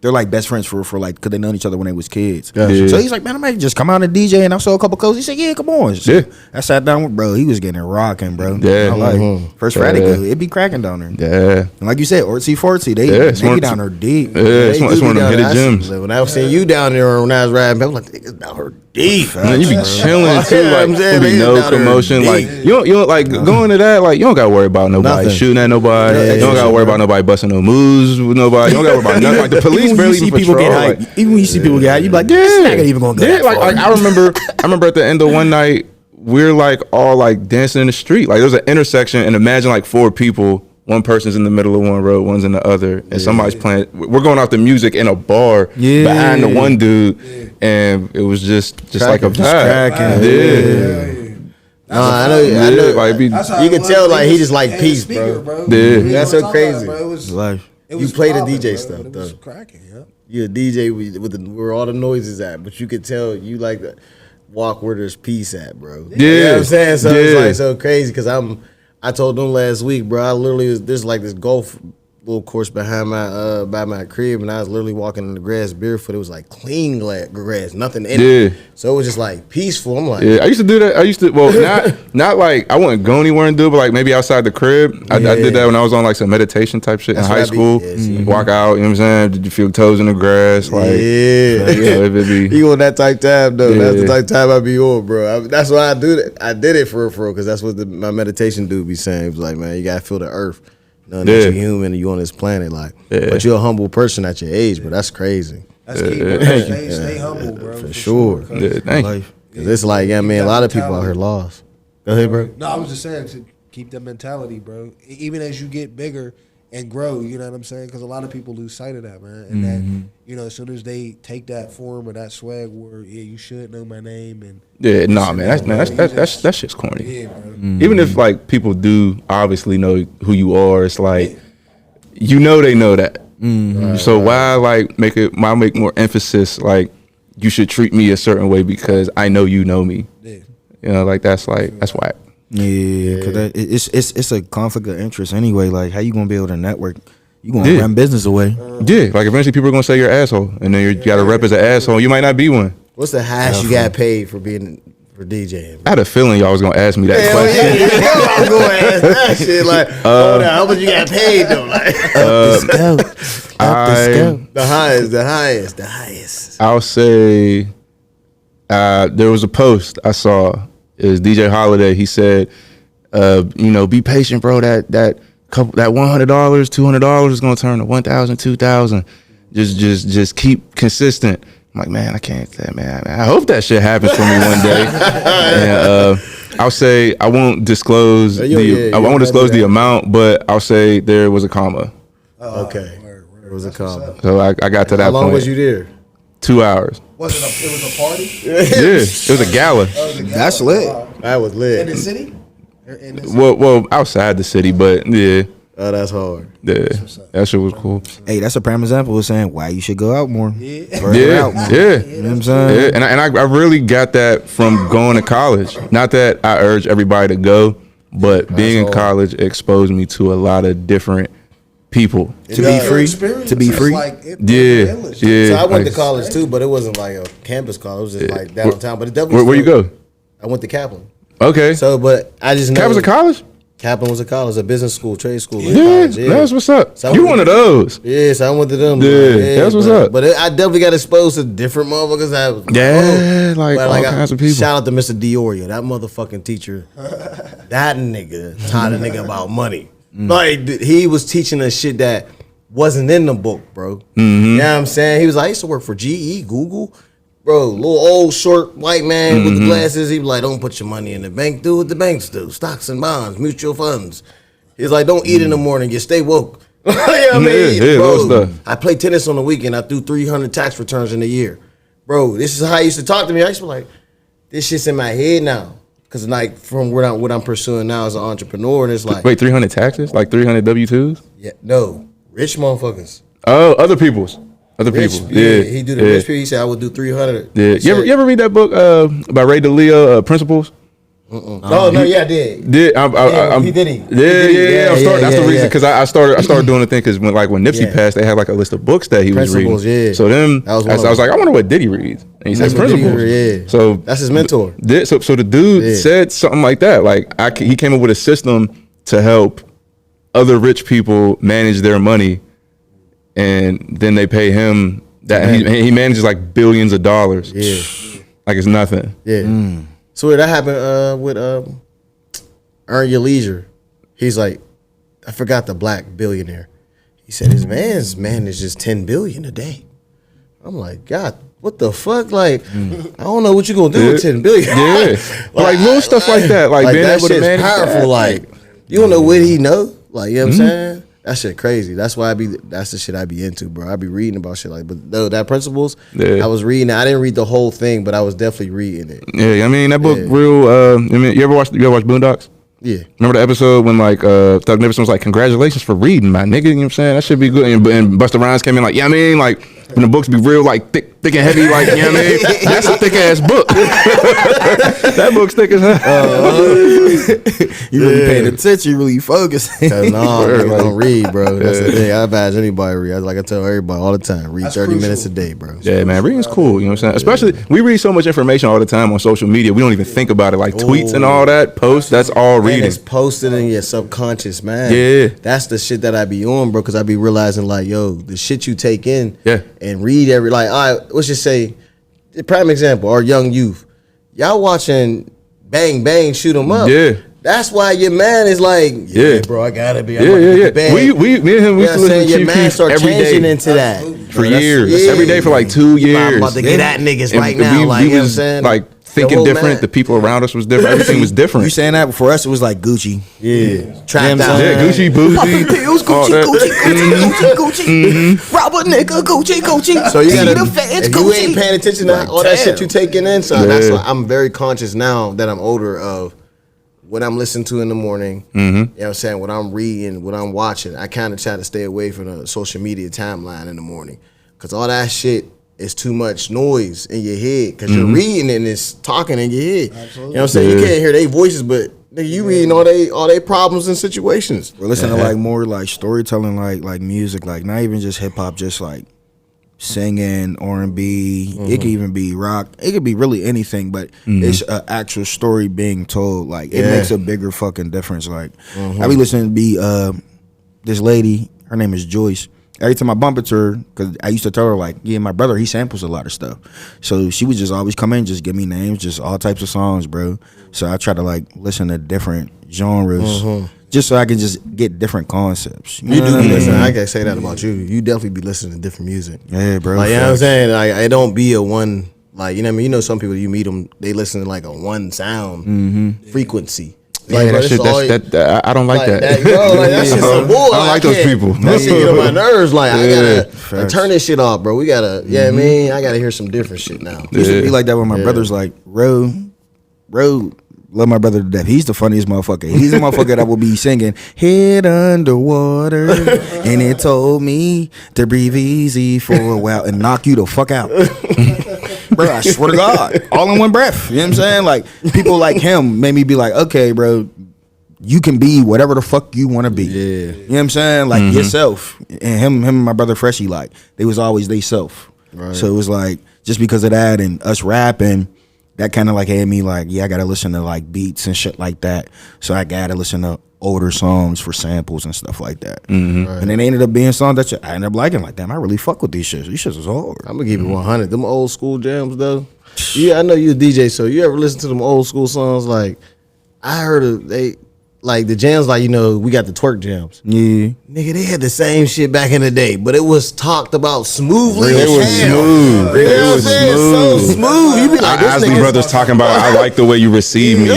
they're like best friends for like, because they known each other when they was kids. So he's like, man, I might just come out and DJ, and I saw a couple codes. He said, yeah, come on. So I sat down with bro. He was getting it rocking, bro. Yeah. Like First Friday, it be cracking down there. Yeah. And like you said, artsy fartsy, they be down there deep. Yeah, it's one of them hidden gems. When I was seeing you down there, when I was riding, I was like, niggas down here deep. Man, you be chilling too, like there be no commotion. Like you don't like going to that. Like you don't got to worry about nobody shooting at nobody. You don't got to worry about nobody busting no moves with nobody. You don't got to worry about nothing. Like the police barely even patrol. Even when you see people get hyped, you be like, this nigga even gonna go. Yeah, like I remember at the end of one night, we're like all like dancing in the street. Like there's an intersection, and imagine like 4 people. One person's in the middle of one road, one's in the other, and somebody's playing. We're going out the music in a bar behind the one dude, and it was just like a vibe. I know. Like, you can tell like he just like peace, bro. Yeah, that's so crazy. Bro. It was life. You play the DJ stuff, it though. was cracking, You're a DJ with where all the noises at, but you could tell you like to walk where there's peace at, bro. Yeah, you know what I'm saying? So it's like so crazy because I told them last week, bro. I literally there's like this golf little course behind my by my crib, and I was literally walking in the grass barefoot. It was like clean grass, nothing in it. So it was just like peaceful. I'm like, I used to do that. Not like I wouldn't go anywhere and do it, but like maybe outside the crib. I did that when I was on like some meditation type shit in high school. Walk out, you know what I'm saying? Did you feel toes in the grass? Like, you on that type time though. That's the type time I be on, bro. That's why I do that. I did it for real, because that's what my meditation dude be saying. He was like, man, you gotta feel the earth. Knowing that you're human and you on this planet, like, but you're a humble person at your age, but that's crazy. That's key, bro. Stay humble, bro. For sure. Thank you. Cause it's like, a lot of people out here lost. Go ahead, bro. No, I was just saying to keep that mentality, bro. Even as you get bigger and grow, you know what I'm saying? Because a lot of people lose sight of that, man. And that, you know, as soon as they take that form or that swag where, you should know my name. And that shit's corny. Yeah, bro. Even if like people do obviously know who you are, it's like, you know they know that. So why like make more emphasis like you should treat me a certain way because I know you know me. You know, like that's whack. Yeah, because it's a conflict of interest anyway. Like, how you gonna be able to network? You gonna run business away? Like eventually people are gonna say you're an asshole, and then you got to rep as an asshole. You might not be one. What's the highest you got paid for DJing? I had a feeling y'all was gonna ask me that question. I was gonna ask that shit. Like, how much you got paid though? Like, the highest. I'll say there was a post I saw. It was DJ Holiday. He said, be patient, bro. That $100, $200 is gonna turn to 1,000, 2,000. Just keep consistent. I'm like, man, I can't say, man. I hope that shit happens for me one day. And I'll say I won't disclose the amount, but I'll say there was a comma. Okay, there was a comma. So I got to that point. How long was you there? 2 hours. It was a party? It was a gala. That's lit. That was lit. In the city? Well, outside the city, but yeah. Oh, that's hard. Yeah, that shit was cool. Hey, that's a prime example of saying why you should go out more. Yeah. You know what I'm saying? Yeah. And I really got that from going to college. Not that I urge everybody to go, but being in college exposed me to a lot of different people. To be free. Yeah. So I went to college too, but it wasn't like a campus college. It was just like downtown. But it definitely. Where you go? I went to Kaplan. Okay. So, but I just know Kaplan's a college? Kaplan was a college, a business school, trade school. Yeah, that's what's up. So you one of those? Yeah, so I went to them. Yeah, that's what's up. But I definitely got exposed to different motherfuckers. Like all kinds of people. Shout out to Mr. Diorio, that motherfucking teacher. That nigga taught a nigga about money. Like he was teaching us shit that wasn't in the book, bro. You know what I'm saying? He was like, I used to work for GE, Google. Bro, little old short white man with the glasses. He was like, don't put your money in the bank. Do what the banks do. Stocks and bonds, mutual funds. He's like, don't eat in the morning. You stay woke. You know what I mean? Bro, I play tennis on the weekend. I threw 300 tax returns in a year. Bro, this is how he used to talk to me. I used to be like, this shit's in my head now. Because like from what I'm pursuing now as an entrepreneur, and it's like. Wait, 300 taxes? Like 300 W-2s? Yeah, no. Rich motherfuckers. Oh, other people's. Rich, people. He do the rich people. He said I would do 300. Yeah. You ever read that book by Ray DeLeo, Principles? I did. He did. Yeah. That's the reason because I started doing the thing because when Nipsey passed, they had like a list of books that he was reading. Yeah. So then I was like, I wonder what Diddy reads. And he said Principles. So that's his mentor. So the dude said something like that. Like he came up with a system to help other rich people manage their money. And then they pay him that he manages like billions of dollars. Yeah, like it's nothing. Yeah. So that happened with Earn Your Leisure. He's like, I forgot the black billionaire. He said his man's manages 10 billion a day. I'm like, God, what the fuck? Like, I don't know what you gonna do with 10 billion. Yeah, like little stuff like that. Like being that able to manage powerful. That. Like, you don't know what he know. Like, you know what I'm saying? That shit crazy. That's why that's the shit I be into, bro. I be reading about shit like, but no, that Principles, I was reading it. I didn't read the whole thing, but I was definitely reading it. Yeah, I mean that book real. you ever watch Boondocks? Yeah. Remember the episode when like Thug Nipsey was like, congratulations for reading, my nigga. You know what I'm saying? That should be good. And Busta Rhymes came in like, yeah, I mean, like When the books be real like thick and heavy, like, you know what I mean? That's a thick ass book. That book's thick as hell. You really paying attention, you really focusing. No, nigga don't read, bro. That's the thing. I advise anybody to read. Like I tell everybody all the time, read 30 minutes a day, bro. Yeah, man, reading's cool. You know what I'm saying? Especially, we read so much information all the time on social media. We don't even think about it. Like tweets and all that, posts, that's all reading. And it's posted in your subconscious, man. Yeah. That's the shit that I be on, bro, because I be realizing, like, yo, the shit you take in and read like, all right, let's just say, prime example, our young youth. Y'all watching Bang Bang Shoot 'em Up. Yeah. That's why your man is like, bro, I gotta be. Me and him, we used to listen to your man start every changing day into that for years. Every day for like 2 years. I'm about to get at niggas right now. Like, you know what I'm saying? Like, thinking different. The people around us was different. Everything was different. You saying that? For us, it was like Gucci. Yeah. Trapped out. Yeah, Gucci, Boozy. Popping pills, Gucci. Rob a nigga, Gucci. So you gotta, if you ain't paying attention to all that shit you taking in, so that's why I'm very conscious now that I'm older of what I'm listening to in the morning. You know what I'm saying? What I'm reading, what I'm watching. I kind of try to stay away from the social media timeline in the morning, because all that shit is too much noise in your head, because you're reading and it's talking in your head. Absolutely. You know what I'm saying? You can't hear their voices, but nigga, you reading all they problems and situations. We're listening to like more like storytelling, like music, like not even just hip hop, just like singing, R&B. It could even be rock. It could be really anything, but it's an actual story being told. Like it makes a bigger fucking difference. Like I be listening to this lady. Her name is Joyce. Every time I bump into her, because I used to tell her, like, yeah, my brother, he samples a lot of stuff. So she would just always come in, just give me names, just all types of songs, bro. So I try to, like, listen to different genres, just so I can just get different concepts. You do be listening. I can't say that about you. You definitely be listening to different music. Yeah, bro. Like, you know what I'm saying? Like, it don't be a one, like, you know what I mean? You know, some people, you meet them, they listen to, like, a one sound frequency. Like, that shit, I don't like that. Bro, like, that shit's some bull. I don't like those people. That shit get on my nerves. Like, I gotta turn this shit off, bro. We gotta, yeah, I mean, I gotta hear some different shit now. It used to be like that with my brothers. Like, Ro, love my brother to death. He's the funniest motherfucker. He's the motherfucker that will be singing "Head Underwater," and it told me to breathe easy for a while and knock you the fuck out. Bro, I swear to God, all in one breath. You know what I'm saying? Like, people like him made me be like, okay, bro, you can be whatever the fuck you want to be. Yeah. You know what I'm saying? Like, yourself. And him and my brother Freshie, like, they was always they self. Right. So it was like, just because of that and us rapping, that kind of like had me like, yeah, I gotta listen to like beats and shit like that. So I gotta listen to older songs for samples and stuff like that. Right. And then they ended up being songs that I ended up liking. Like, damn, I really fuck with these shits. These shits is hard. I'm gonna keep it 100. Them old school jams though. Yeah, I know you a DJ, so you ever listen to them old school songs? Like, I heard they like the jams, like, you know, we got the twerk jams. Yeah. Nigga, they had the same shit back in the day, but it was talked about smoothly. It was smooth. It was smooth. So smooth. You be like, this Isley brothers talking about, I like the way you receive me.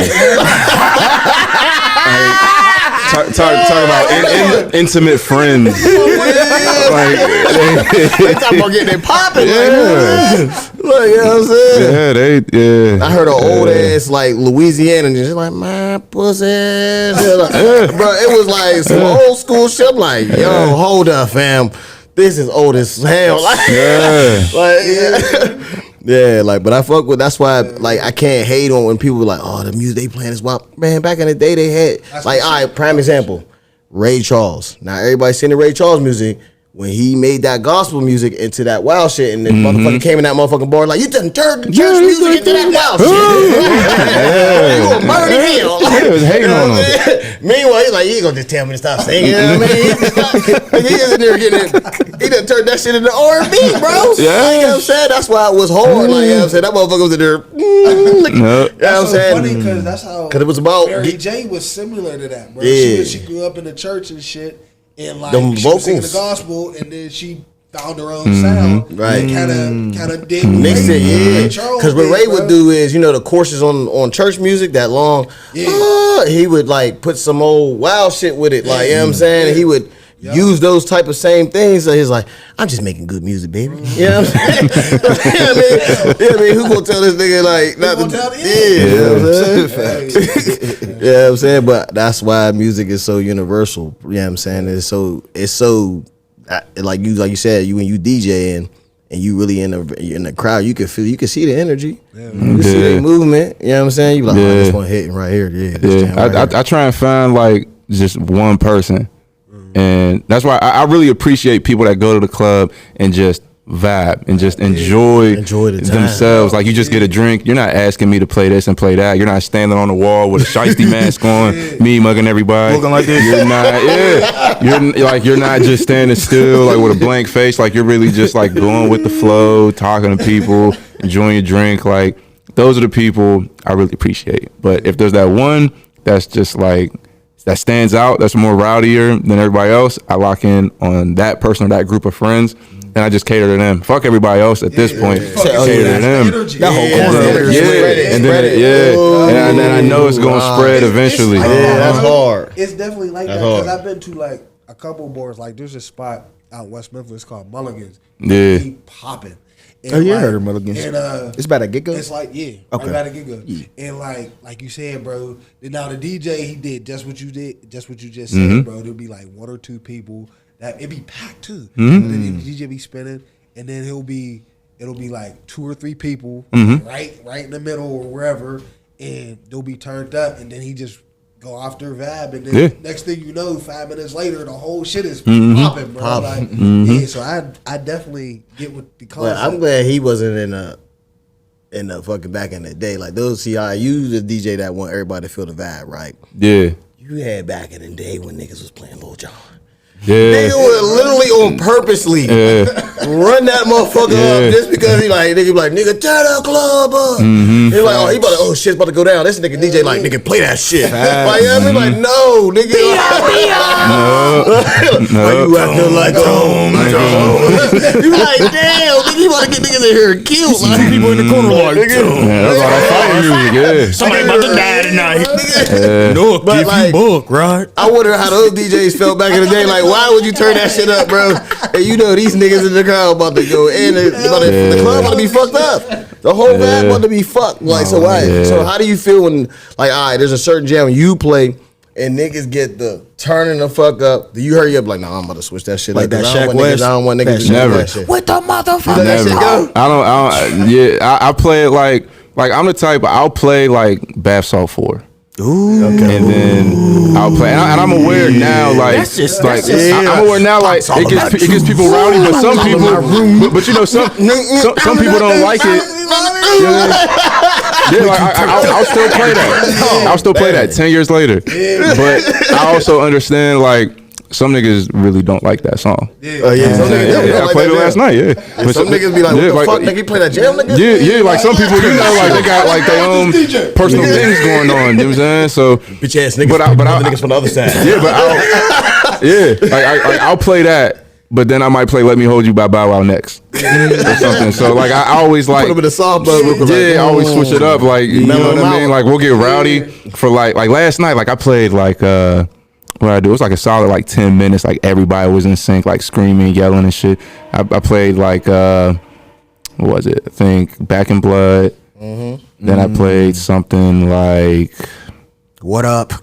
Talk about intimate friends. Like, they talking about getting it popping. Like, you know what I'm saying? I heard an old ass like Louisiana just like, my pussy. Bro, it was like some old school shit. I'm like, yo, hold up, fam. This is old as hell. Yeah, like, but I fuck with. That's why, like, I can't hate on when people be like, oh, the music they playing is wild. Man, back in the day, they had like, all right, prime example, Ray Charles. Now everybody seen the Ray Charles music when he made that gospel music into that wild shit, and then motherfucker came in that motherfucking bar like, you done turned the church music into that wild shit. You gonna burn in hell. He was hating on him. Meanwhile, he's like, you ain't gonna just tell me to stop singing. You know what I mean? He is in there getting it. He done turned that shit into R&B, bro. Yeah. You know what I'm saying? That's why it was hard. Like, you know what I'm saying? That motherfucker was in there. You know what I'm saying? Funny because that's how it was about Mary J was similar to that, bro. Yeah. She grew up in the church and shit. And like, them she was singing the vocals. gospel, and then she found her own sound, right? Kind of did mix it, yeah. Because what Ray would do is, you know, the courses on church music that long, he would like put some old wild shit with it, like, you know what I'm saying? And he would use those type of same things. So he's like, I'm just making good music, baby. You know what I'm saying? I mean, who gonna tell this nigga like not to tell you know what I'm saying? You know what I'm saying? But that's why music is so universal. You know what I'm saying? It's so like you said, when you DJing, and you really in the crowd, you can see the energy. You can see the movement. You know what I'm saying? You like, oh, this one hitting right here. I try and find like just one person, and that's why I really appreciate people that go to the club and just vibe and just enjoy themselves. Like you just get a drink. You're not asking me to play this and play that. You're not standing on the wall with a shiesty mask on, me mugging everybody. Looking like this. You're not just standing still like with a blank face. Like you're really just like going with the flow, talking to people, enjoying your drink. Like those are the people I really appreciate. But if there's that one that's just like that stands out, that's more rowdier than everybody else, I lock in on that person or that group of friends. And I just cater to them. Fuck everybody else at this point. Cater to them. That whole corner. And then I know it's gonna spread eventually. That's hard. It's definitely like that because I've been to like a couple bars. Like there's a spot out in West Memphis called Mulligans. Yeah. Keep popping. Oh yeah, I heard of Mulligans. And it's about a get-go? It's like right about a get-go. Yeah. And like you said, bro. Now the DJ, he did just what you just said, bro. There'll be like one or two people. That it'd be packed too. And then the DJ be spinning, and then it'll be like 2 or 3 people right in the middle or wherever, and they'll be turned up, and then he just go off their vibe, and then next thing you know, 5 minutes later, the whole shit is popping, bro. Like, so I definitely get what the concept. Well, I'm glad he wasn't in the fucking back in the day. Like those you the DJ that want everybody to feel the vibe, right? Yeah. You had back in the day when niggas was playing Lil Jon. Yeah. They would literally on purposely run that motherfucker up just because nigga be like, nigga, tear the club up. He's like, shit's about to go down. This nigga DJ like, nigga, play that shit. Like, like, no, nigga. No. You acting like home. You like, damn, nigga, you about to get niggas in here and killed. Like, 2 people in the corner like, nigga. That's all that fighting music, Somebody about to die tonight. No, but like, book, right? I wonder how those DJs felt back in the day. Like, why would you turn that shit up, bro? And you know these niggas in the crowd about to go in. The club about to be fucked up. The whole vibe about to be fucked. Like, so why? So how do you feel when, like, all right, there's a certain jam you play and niggas get the turning the fuck up? Do you hurry up like, nah, I'm about to switch that shit like up? That Shaq West. I don't want niggas to never. that shit. What the motherfucker? That shit go? I play it like I'm the type, I'll play like Bath Salt 4. Ooh. Okay. And then I'll play, and I'm aware now, like, I'm aware now, like, it gets people rowdy, but some people, but you know, some people don't like it. I'll still play that. I'll still play that 10 years later. But I also understand, like, some niggas really don't like that song. I played it last night. But some niggas be like, what the fuck, nigga, you play that jam, nigga? Yeah, like some people, you know, like they got like their own personal things going on. You know what I'm saying? So bitch ass niggas, but niggas from the other side. Yeah, but I'll play that. But then I might play "Let Me Hold You" by Bow Wow next or something. So like I always like put a bit of soft buzz. I always switch it up. Like you know what I mean? Like we'll get rowdy for like last night. Like I played like what I do, it was like a solid like 10 minutes. Like everybody was in sync, like screaming, yelling and shit. I played like what was it? I think Back in Blood. Then I played something like What Up?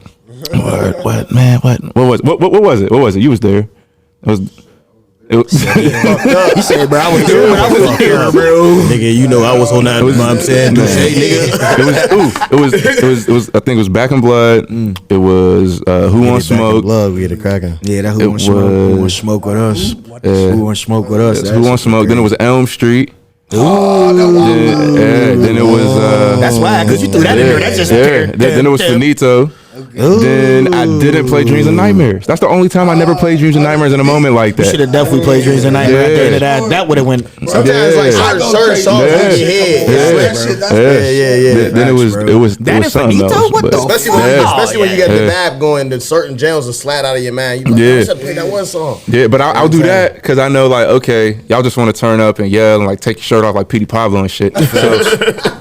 What man? What was it? What was it? What was it? You was there. He said, bro, I was there, bro. Nigga, you know I was on that. I'm saying, it was. I think it was Back in Blood. It was Who Want Smoke. Blood, we get it cracking. Yeah, that Who Want Smoke with us. Who Want Smoke with us? Who Want Smoke? Then it was Elm Street. Then it was. That's why, because you threw that in there. That's just Then it was Finito. Then I didn't play Dreams and Nightmares. That's the only time I never played Dreams and Nightmares in a moment like that. You should have definitely played Dreams and Nightmares at the end of that. That would have went. Sometimes like certain songs in your head. Then it was something else. What the especially when you got the vibe going, the certain jams will slide out of your mind. You like, I should play that one song. Yeah, but I'll do that because I know like, okay, y'all just want to turn up and yell and like take your shirt off like Petey Pablo and shit. So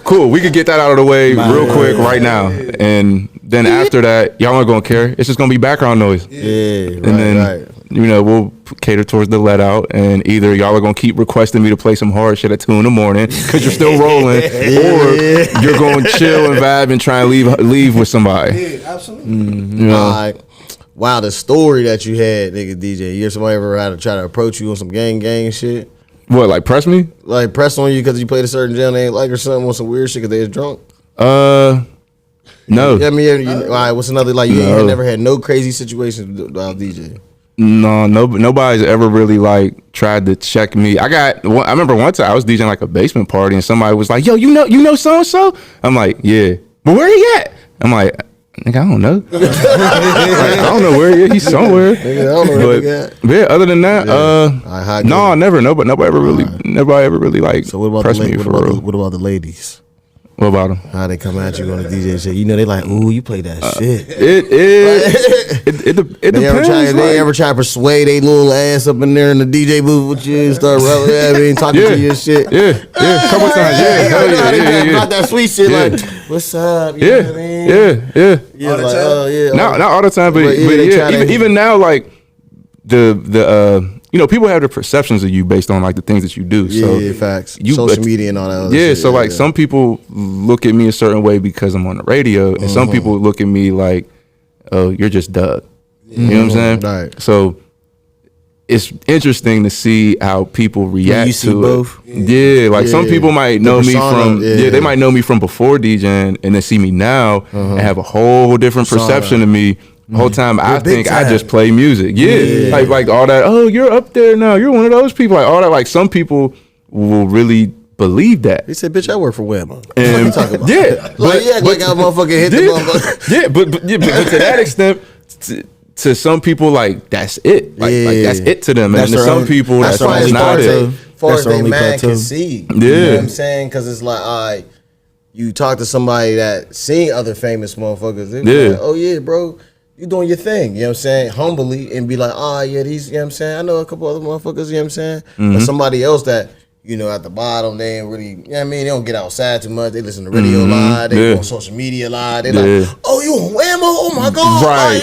cool, we could get that out of the way real quick right now, and then after that, y'all aren't gonna care. It's just gonna be background noise. And then you know we'll cater towards the let out, and either y'all are gonna keep requesting me to play some hard shit at 2 a.m. because you're still rolling, or you're gonna chill and vibe and try and leave with somebody. Yeah, absolutely. You know? All right. Wow, the story that you had, nigga DJ. You somebody ever had to try to approach you on some gang shit? What, like press me? Like press on you because you played a certain jam they ain't like or something on some weird shit because they was drunk? No. Yeah, I mean, all right, what's another, like, you ain't never had no crazy situations while DJ? No, nobody's ever really like tried to check me. I remember one time I was DJing like a basement party and somebody was like, "Yo, you know so and so?" I'm like, "Yeah." But where he at? I'm like, "Nigga, I don't know." Like, I don't know where he is. He's somewhere. Nigga, I don't know where he at. But yeah, other than that, no, never. Nobody ever really like So what about pressed me for real. what about the ladies? What about them? How they come at you on the DJ shit? You know they like, ooh, you play that shit. It depends. They ever try to persuade they little ass up in there in the DJ booth with you and start rubbing, talking to you and shit? Yeah, couple times. Yeah. About that sweet shit, like, what's up? You know what I mean? Yeah. Like, oh yeah. Not all the time, but yeah. Even now, like the you know, people have their perceptions of you based on like the things that you do. So facts. Social media and all that other shit. So like some people look at me a certain way because I'm on the radio, and some people look at me like, oh, you're just Doug. You know what I'm saying? Right. So it's interesting to see how people react you see to both? it. Yeah, like some people might know me from they might know me from before DJing and then see me now and have a whole different perception of me. The whole time I think I just play music. Yeah. Like all that, oh, you're up there now. You're one of those people. Like all that, like some people will really believe that. He said, bitch, I work for Wamo. And what you talking about? Yeah. Like I motherfucking hit the motherfucker. Yeah, but to that extent, to some people, like that's it. Like that's it to them. And to some people, that's not it. As far as they man can see. You know what I'm saying? Because it's like, all right, you talk to somebody that seen other famous motherfuckers. They be like, oh yeah, bro. You doing your thing, you know what I'm saying? Humbly, and be like, these, you know what I'm saying? I know a couple other motherfuckers, you know what I'm saying? But somebody else that, you know, at the bottom, they ain't really, you know what I mean? They don't get outside too much. They listen to radio live. They go on social media live. They like, oh, you on Wamo? Oh my God. Right.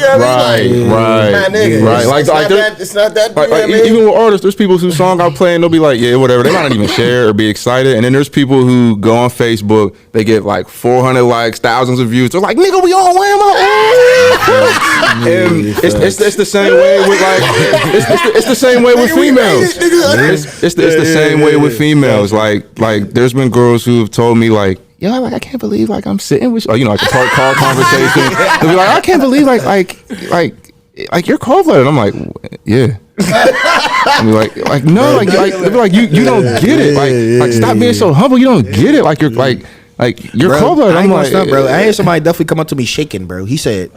It's not that, like, you know what I mean? Even with artists, there's people whose song I'm playing, they'll be like, yeah, whatever. They might not even share or be excited. And then there's people who go on Facebook, they get like 400 likes, thousands of views. They're like, nigga, we on Wamo. And it's the same way with like, it's the same way with females. It's the same way with females. Like there's been girls who've told me like, yo, like I can't believe like I'm sitting with you, you know, like a car conversation. They'll be like, I can't believe like you're Coleblood. And I'm like, yeah. I mean, like no, like they'll be like you don't get it. Like stop being so humble. You don't get it. Like you're like you're Coleblood. I'm like, bro. I had somebody definitely come up to me shaking, bro. He said,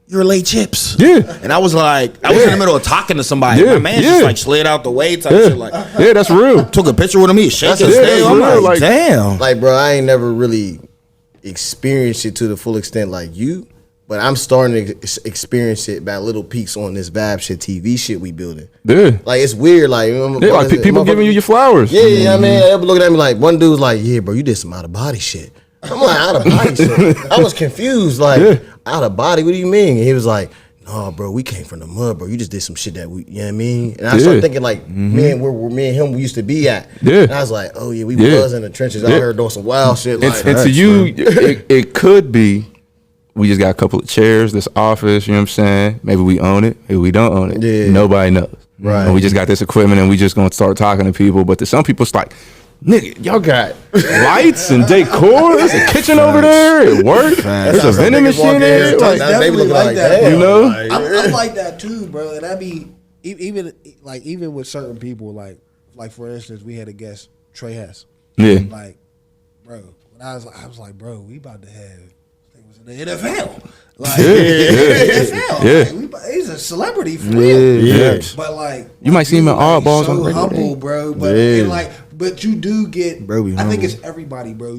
"You're Laychips." Yeah. And I was like, I was in the middle of talking to somebody. My man just like slid out the way type shit. Like, yeah, that's real. Took a picture with him. He shaking. I'm like, damn. Like, bro, I ain't never really experienced it to the full extent like you. But I'm starting to experience it by little peaks on this Vibeship TV shit we building. Yeah. Like, it's weird. Like, like people giving you your flowers. Yeah, I mean, they looking at me like, one dude was like, yeah, bro, you did some out of body shit. I'm like, out of body shit? I was confused. Like, out of body? What do you mean? And he was like, no, bro, we came from the mud, bro. You just did some shit that we, you know what I mean? And I started thinking like, man, where me and him we used to be at. Yeah. And I was like, oh yeah, we was in the trenches out here doing some wild shit. Like, and to you, it could be, we just got a couple of chairs, this office, you know what I'm saying? Maybe we own it, maybe we don't own it. Yeah. Nobody knows. Right. And we just got this equipment and we just gonna start talking to people. But to some people, it's like, nigga, y'all got lights and decor. There's a kitchen over there. It works. There's a vending machine there. Like, definitely like that. You know, I'm like that too, bro. And I be even with certain people, like for instance, we had a guest, Trey Hess. Yeah. Like, bro, when I was like, bro, we about to have things in the NFL. Like, NFL. He's a celebrity for real. Yeah. But like, you might see him in oddballs so on the radio. humble, bro. But you do get. Bro, I think it's everybody, bro.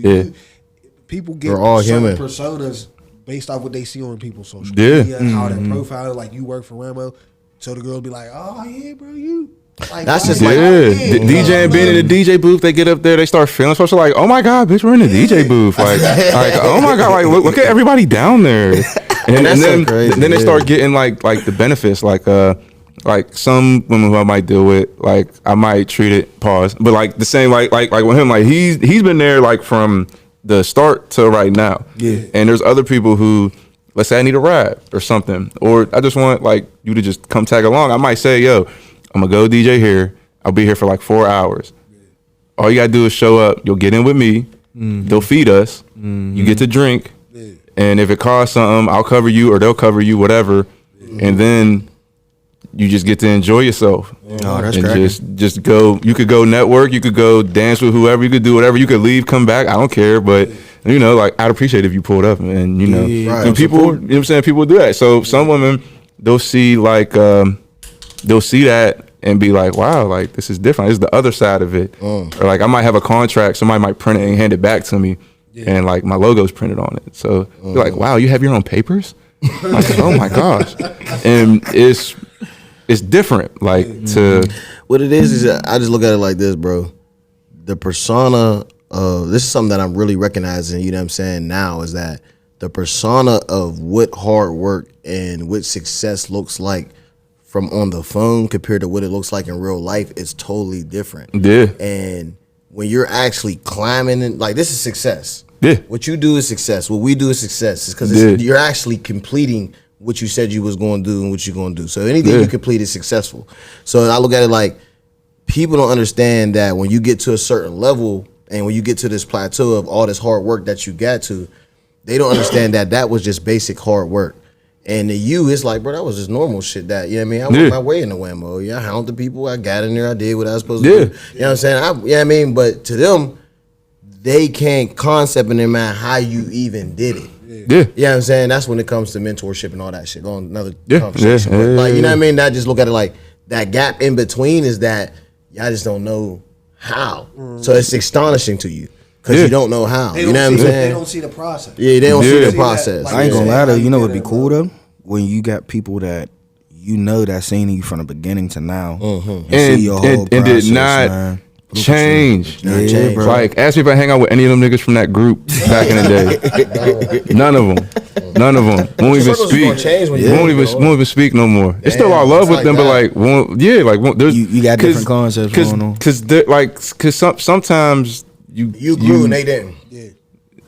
People get all certain human personas based off what they see on people's social media, how their profile. Like, you work for Wamo, so the girl be like, "Oh yeah, bro, you." Like, that's just DJing, being in the DJ booth. They get up there, they start feeling special. Like, oh my god, bitch, we're in the DJ booth. Like, oh my god, like look at everybody down there. And then they start getting like the benefits, like some women who I might deal with, like I might treat it but like the same like with him, like he's been there like from the start to right now. Yeah. And there's other people who, let's say I need a ride or something, or I just want like you to just come tag along. I might say, yo, I'm gonna go DJ here, I'll be here for like 4 hours. All you gotta do is show up. You'll get in with me. They'll feed us. You get to drink. And if it costs something, I'll cover you or they'll cover you, whatever. And then you just get to enjoy yourself. Oh, that's and cracking. just go. You could go network. You could go dance with whoever. You could do whatever. You could leave, come back. I don't care. But you know, like I'd appreciate if you pulled up, and you know, and people. You know what I'm saying? People do that. So some women, they'll see like they'll see that and be like, wow, like this is different. This is the other side of it. Or like I might have a contract. Somebody might print it and hand it back to me, and like my logo's printed on it. So you're like, wow, you have your own papers? Like, oh my gosh, and it's different. Like to what it is I just look at it like this, bro. The persona of this is something that I'm really recognizing. You know what I'm saying now is that the persona of what hard work and what success looks like from on the phone compared to what it looks like in real life is totally different. Yeah. And when you're actually climbing and like this is success. Yeah. What you do is success. What we do is success. It's because you're actually completing what you said you was going to do and what you're going to do. So anything you complete is successful. So I look at it like people don't understand that when you get to a certain level and when you get to this plateau of all this hard work that you got to, they don't understand that that was just basic hard work. And to you, it's like, bro, that was just normal shit that, you know what I mean? I went my way in the Wamo. Yeah, I hounded people. I got in there. I did what I was supposed to do. You know what I'm saying? You know what I mean? But to them, they can't concept in their mind how you even did it. You know what I'm saying? That's when it comes to mentorship and all that shit. On another conversation. But like, you know what I mean? I just look at it like that gap in between is that y'all just don't know how. So it's astonishing to you because you don't know how. You know what I'm saying? They don't see the process. Yeah, they don't see the process. I ain't gonna lie though. You know what'd be cool though? When you got people that you know that seen you from the beginning to now and see your whole process, did not man. change. Yeah, bro. Like, ask me if I hang out with any of them niggas from that group back in the day. None of them. Won't even speak. Won't even speak no more. It's still our love with them, but like, there's you got different concepts going on. Because sometimes you grew and they didn't. Yeah,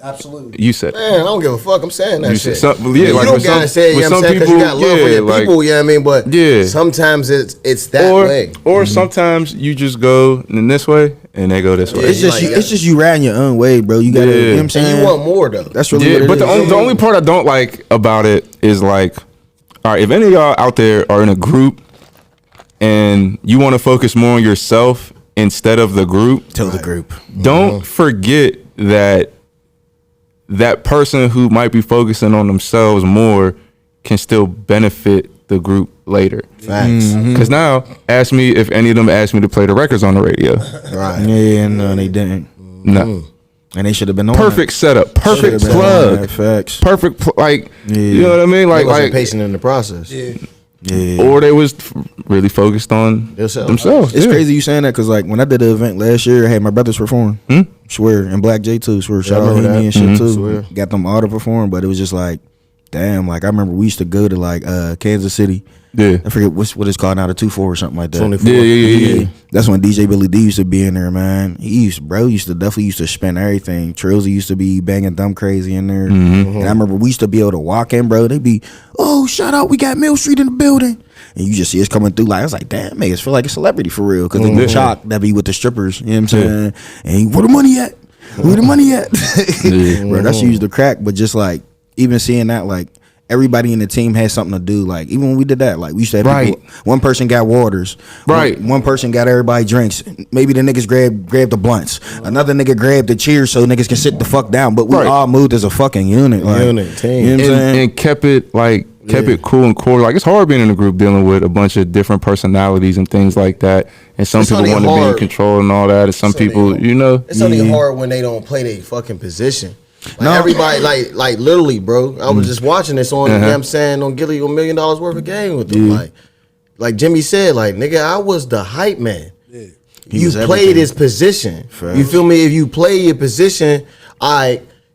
absolutely. You said, man, I don't give a fuck. I'm saying that shit. You like don't gotta say it, you know what I'm saying? Because you got love for your people, you know what I mean? But sometimes it's that way. Or sometimes you just go in this way and they go this way. It's just you riding your own way, bro. You gotta, you know what I'm saying? And you want more though. That's really what it but is. the only part I don't like about it is like, all right, if any of y'all out there are in a group and you want to focus more on yourself instead of the group, tell the group. Don't forget that person who might be focusing on themselves more can still benefit the group later. Facts. Because now, ask me if any of them asked me to play the records on the radio. Right. Yeah, no, they didn't. No. And they should have been on perfect setup, perfect plug, facts, perfect you know what I mean? Like patient in the process. Yeah. Or they was really focused on themselves. It's crazy you saying that because like when I did the event last year, I had my brothers perform. Swear, and Black J too. Swear, shout out to me and shit too. Swear. Got them all to perform, but it was just like, damn. Like I remember we used to go to like Kansas City. Yeah, I forget what it's called now, the 2-4 or something like that. 24. Yeah. That's when DJ Billy D used to be in there, man. He used to spin everything. Trilzy used to be banging dumb crazy in there. And I remember we used to be able to walk in, bro. They'd be, oh, shout out, we got Mill Street in the building. And you just see us coming through. Like I was like, damn, man, it's feel like a celebrity for real. Because they be Chalk that be with the strippers. You know what I'm saying? And where the money at? Where the money at? Bro, that's used the crack. But just like even seeing that, like everybody in the team had something to do. Like even when we did that, like we used to have people, one person got waters, one person got everybody drinks. Maybe the niggas grabbed the blunts. Another nigga grabbed the cheers so niggas can sit the fuck down. But we all moved as a fucking unit, like, unit team, you know what I'm saying? And kept it cool and core. Like it's hard being in a group dealing with a bunch of different personalities and things like that. And some people want to be in control and all that. And some people, you know, it's only hard when they don't play their fucking position. Like everybody, like literally, bro. I was just watching this on, you know what I'm saying, on Gilly $1 million worth of game with them. Like Jimmy said, like, nigga, I was the hype man. Yeah. You played his position. Fair. You feel me? If you play your position,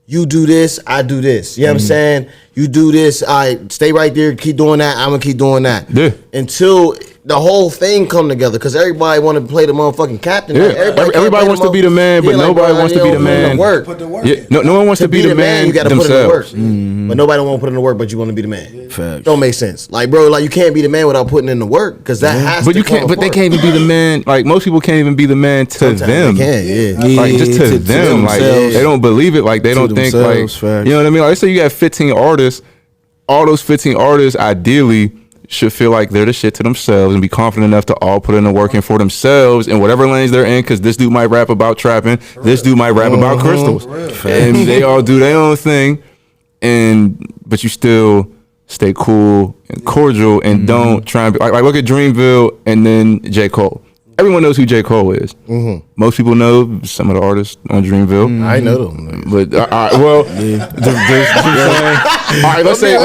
you do this, I do this. You know what I'm saying? You do this. I stay right there. Keep doing that. I'm gonna keep doing that. Yeah. Until the whole thing come together, because everybody want to play the motherfucking captain. Yeah. Like, everybody wants to be the man, but nobody wants to be the man. Put the work. Yeah. No one wants to be the man. You got to put in the work. themselves. But nobody want to put in the work, but you want to be the man. Facts. Don't make sense. Like, bro, like you can't be the man without putting in the work, because that has But to you can't. But they can't even be the man. Like most people can't even be the man to them. They can, yeah. Like just to them. Like they don't believe it. Like they don't think like facts. you know what I mean. Like let's say you got 15 artists. All those 15 artists ideally should feel like they're the shit to themselves and be confident enough to all put in the work in for themselves in whatever lanes they're in. Because this dude might rap about trapping, this dude might rap about crystals, and they all do their own thing. But you still stay cool and cordial and don't try and be like look at Dreamville and then J. Cole. Everyone knows who J. Cole is. Most people know some of the artists on Dreamville. I know them. But well, all right. Let's say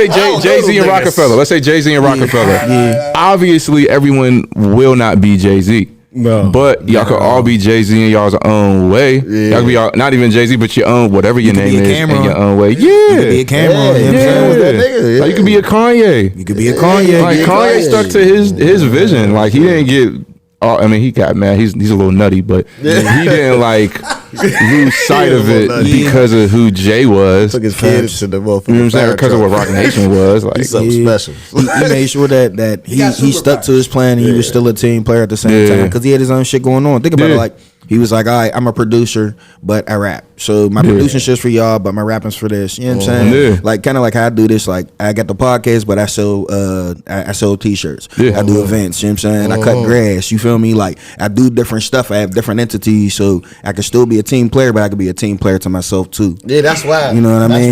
Jay-Z and Rockefeller. Let's say Jay-Z and Rockefeller. Obviously, everyone will not be Jay-Z. No. But y'all could all be Jay-Z in y'all's own way. Y'all could be not even Jay-Z, but your own, whatever your name is, in your own way. Yeah. You could be a Cameron. Yeah. Like you could be a Kanye. You could be a Kanye. Like Kanye stuck to his vision. Like he didn't get. I mean, he got mad. He's a little nutty, but he didn't like lose sight of it because of who Jay was. Took his kids to the motherfucker. You know what I'm saying? Because of what Rock Nation was. Like he's something special. He made sure that he stuck to his plan and he was still a team player at the same time because he had his own shit going on. Think about it, like he was like, all right, I'm a producer, but I rap. So my producing shit's for y'all, but my rapping's for this. You know what I'm saying? Like kind of like how I do this. Like I got the podcast, but I sell t-shirts. I do events. You know what I'm saying? I cut grass. You feel me? Like I do different stuff. I have different entities, so I can still be a team player, but I can be a team player to myself too. Yeah, that's why. You know what I mean?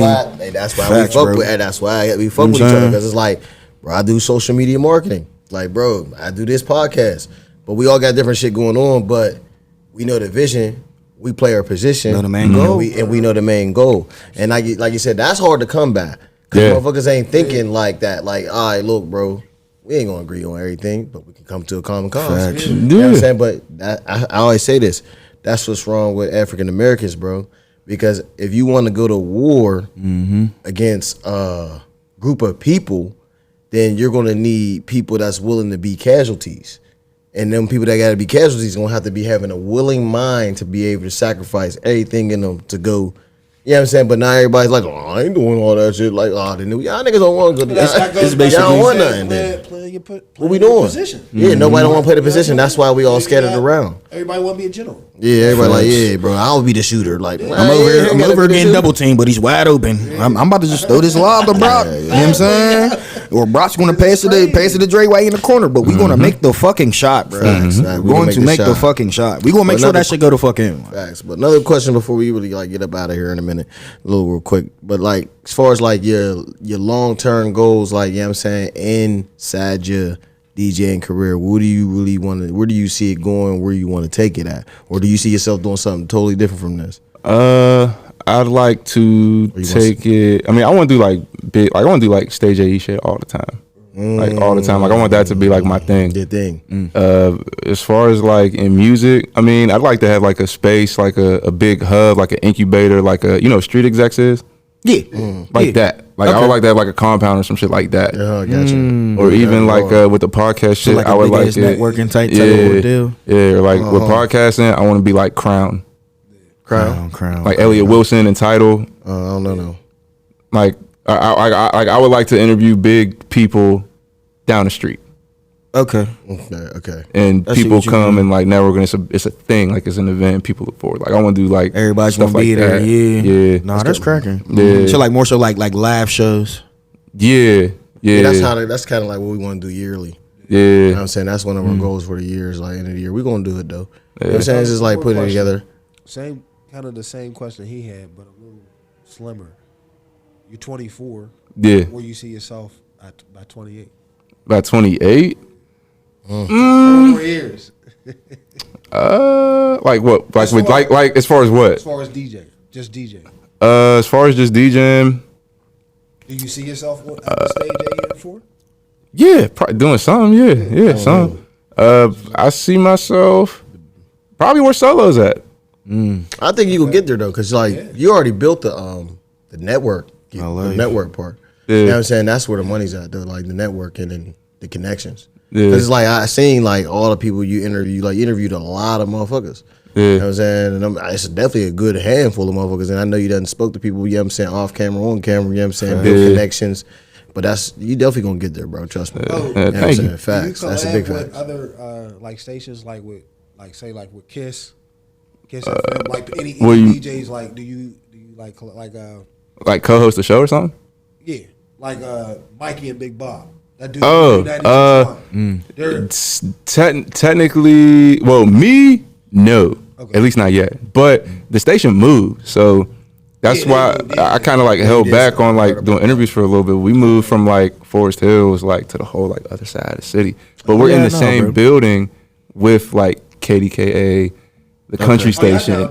That's why we fuck with. That's why we fuck with each other, because it's like, bro, I do social media marketing. Like, bro, I do this podcast, but we all got different shit going on, but we know the vision. We play our position. Know the main goal. And we know the main goal. And like you said, that's hard to come by. Because motherfuckers ain't thinking like that. Like, all right, look, bro, we ain't going to agree on everything, but we can come to a common cause. You know what I'm saying? But I always say this. That's what's wrong with African Americans, bro. Because if you want to go to war against a group of people, then you're going to need people that's willing to be casualties. And them people that got to be casualties going to have to be having a willing mind to be able to sacrifice everything in them to go. You know what I'm saying? But now everybody's like, oh, I ain't doing all that shit. Like, oh, y'all niggas don't want to go. It's basically y'all don't want nothing. What we doing? Position. Yeah, nobody don't want to play the position. That's why we all scattered around. Everybody want to be a general. Yeah, everybody like, yeah, bro, I'll be the shooter. Like, I'm over getting double teamed, but he's wide open. I'm about to just throw this lob to Brock. You know what I'm saying? Or Brock's going to pass it to Dre White in the corner, but we're going to make the fucking shot, bro. We're going to make the fucking shot. We're going to make sure that shit go to fucking. Facts. But another question before we really like get up out of here in a minute, a little real quick. But like, as far as like your long term goals, like, you know what I'm saying, inside your DJing career, what do you really want to? Where do you see it going? Where you want to take it at, or do you see yourself doing something totally different from this? I'd like to take it. I mean, I want to do like big. Like I want to do like stage AE shit all the time. Like all the time. Like I want that to be like my thing. Your thing. As far as like in music, I mean, I'd like to have like a space, like a big hub, like an incubator, like a Street Execs is. Yeah. Like that. Like I would like to have like a compound or some shit like that. Yeah, I got you. Or even like with the podcast shit, like I would like it. Networking type of deal. Yeah, or like with podcasting, I want to be like Crown. Like Elliot Wilson and Tidal. I don't know. Like I would like to interview big people down the street. Okay. And people come and like networking. It's a thing. Like it's an event. People look forward. Like I want to do like everybody's stuff gonna be like there. That. Yeah. Nah, that's cracking. Yeah. So like more so like live shows. Yeah. That's kind of like what we want to do yearly. Yeah. You know what I'm saying? That's one of our goals for the years. Like end of the year, we're gonna do it though. You know what I'm saying? It's just like putting it together. Kind of the same question he had, but a little slimmer. You're 24. Yeah. Where you see yourself by 28? By 28? 4 years. Like what? Like as far as what? As far as DJ, just DJ. As far as just DJing. Do you see yourself at the stage AE for? Yeah, probably doing something. Yeah, some. I see myself probably where Solo's at. I think you can get there though, cause like you already built the the network, the network part. Yeah. You know what I'm saying? That's where the money's at, though. Like the networking and the connections. Yeah. Cause it's like I seen like all the people you interview, like you interviewed a lot of motherfuckers. Yeah. You know what I'm saying? And it's definitely a good handful of motherfuckers. And I know you done spoke to people, you know what I'm saying, off camera, on camera, you know what I'm saying, build connections. But you definitely gonna get there, bro. Trust me. Yeah. You know what I'm saying? Facts. Do you That's a big collab fact. with other like stations, like with with Kiss FM, like any DJs, like do you like co-host the show or something? Yeah, like Mikey and Big Bob. That dude. Technically, well, me, no, at least not yet. But the station moved, so that's why I kind of like held back on like doing interviews for a little bit. We moved from like Forest Hills like to the whole like other side of the city, but we're in the same building with like KDKA, the country station.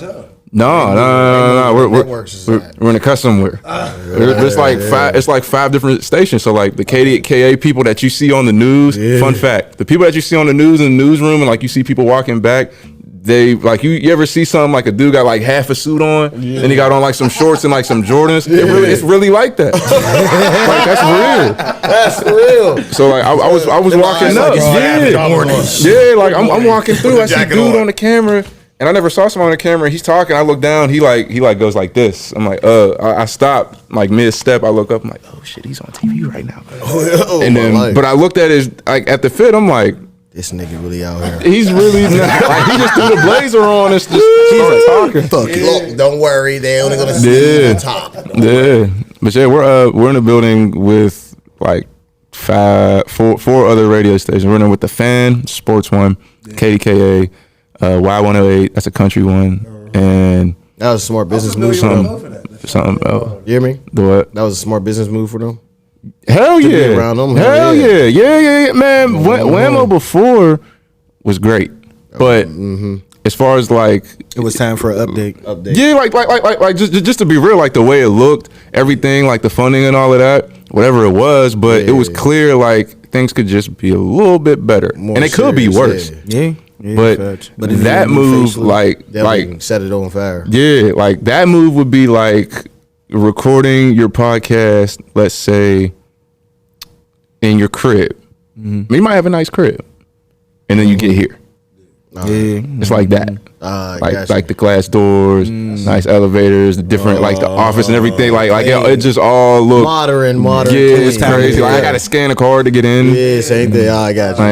No. We're in a custom wear. It's like 5 different stations. So like the KDKA people that you see on the news. Fun fact: the people that you see on the news in the newsroom, and like you see people walking back, they like you ever see something like a dude got like half a suit on, and he got on like some shorts and like some Jordans. It's really like that. Like that's real. So like I was walking up. Like I'm walking through. I see dude on the camera. And I never saw someone on the camera. He's talking. I look down. He goes like this. I'm like, I stopped like mid step. I look up. I'm like, oh shit, he's on TV right now. And then, but I looked at his like at the fit. I'm like, this nigga really out here. He's really not, like he just threw the blazer on and just started talking. Look, don't worry. They only gonna see the top. Yeah, but yeah, we're in a building with like four other radio stations. We're in there with the Fan, Sports One, KDKA. Y108, that's a country one, and that was a smart business move for them. Something. You hear me? The what? That was a smart business move for them. Hell yeah! Around them. Hell yeah, man. Wamo before was great, but as far as like, it was time for an update. Yeah, like just to be real, like the way it looked, everything, like the funding and all of that, whatever it was, but it was clear like things could just be a little bit better, and it could be worse. Yeah. But that move, like set it on fire. Yeah, like that move would be like recording your podcast, let's say, in your crib. You might have a nice crib, and then you get here. It's like that. Like the glass doors, nice elevators, the different like the office and everything. Like it just all look modern. Yeah, it's crazy. Like I gotta scan a card to get in. Yeah, same thing. I got you.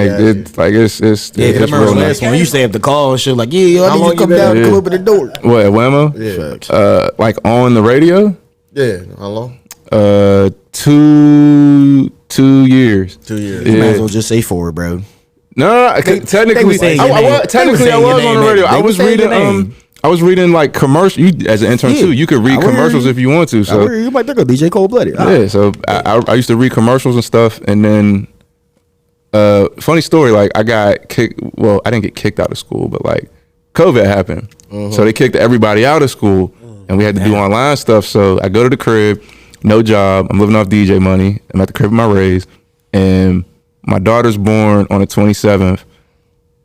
It's real nice. When you used to have to call and shit, like, yeah, I need you to come down and come open the door. What, Wamo? Yeah. Like on the radio? Yeah. How long? 2 years. 2 years. You might as well just say 4, bro. No, technically, I was on the radio. I was reading like commercial. You as an intern too, you could read commercials if you want to. So you might think of DJ Coleblood. Yeah, so I used to read commercials and stuff, and then funny story, like I got kicked. Well, I didn't get kicked out of school, but like COVID happened, so they kicked everybody out of school, and we had to do online stuff. So I go to the crib, no job. I'm living off DJ money. I'm at the crib with my raise, and my daughter's born on the 27th.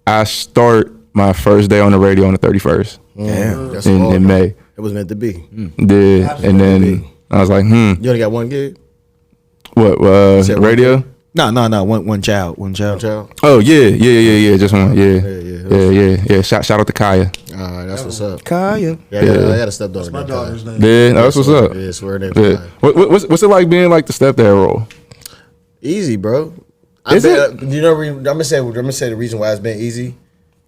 I start my first day on the radio on the 31st. Damn, in May. It was meant to be. Yeah, and then I was like, You only got one gig? What, radio? No. One child. Oh, yeah. Just one. Yeah. Shout out to Kaya. All right, that's what's up. Kaya. Yeah, I got a stepdaughter. That's my daughter's name. Yeah, that's what's up. Yeah, swear name. Yeah. What's it like being like the stepdad role? Easy, bro. Is it? You know, I'm gonna say the reason why it's been easy,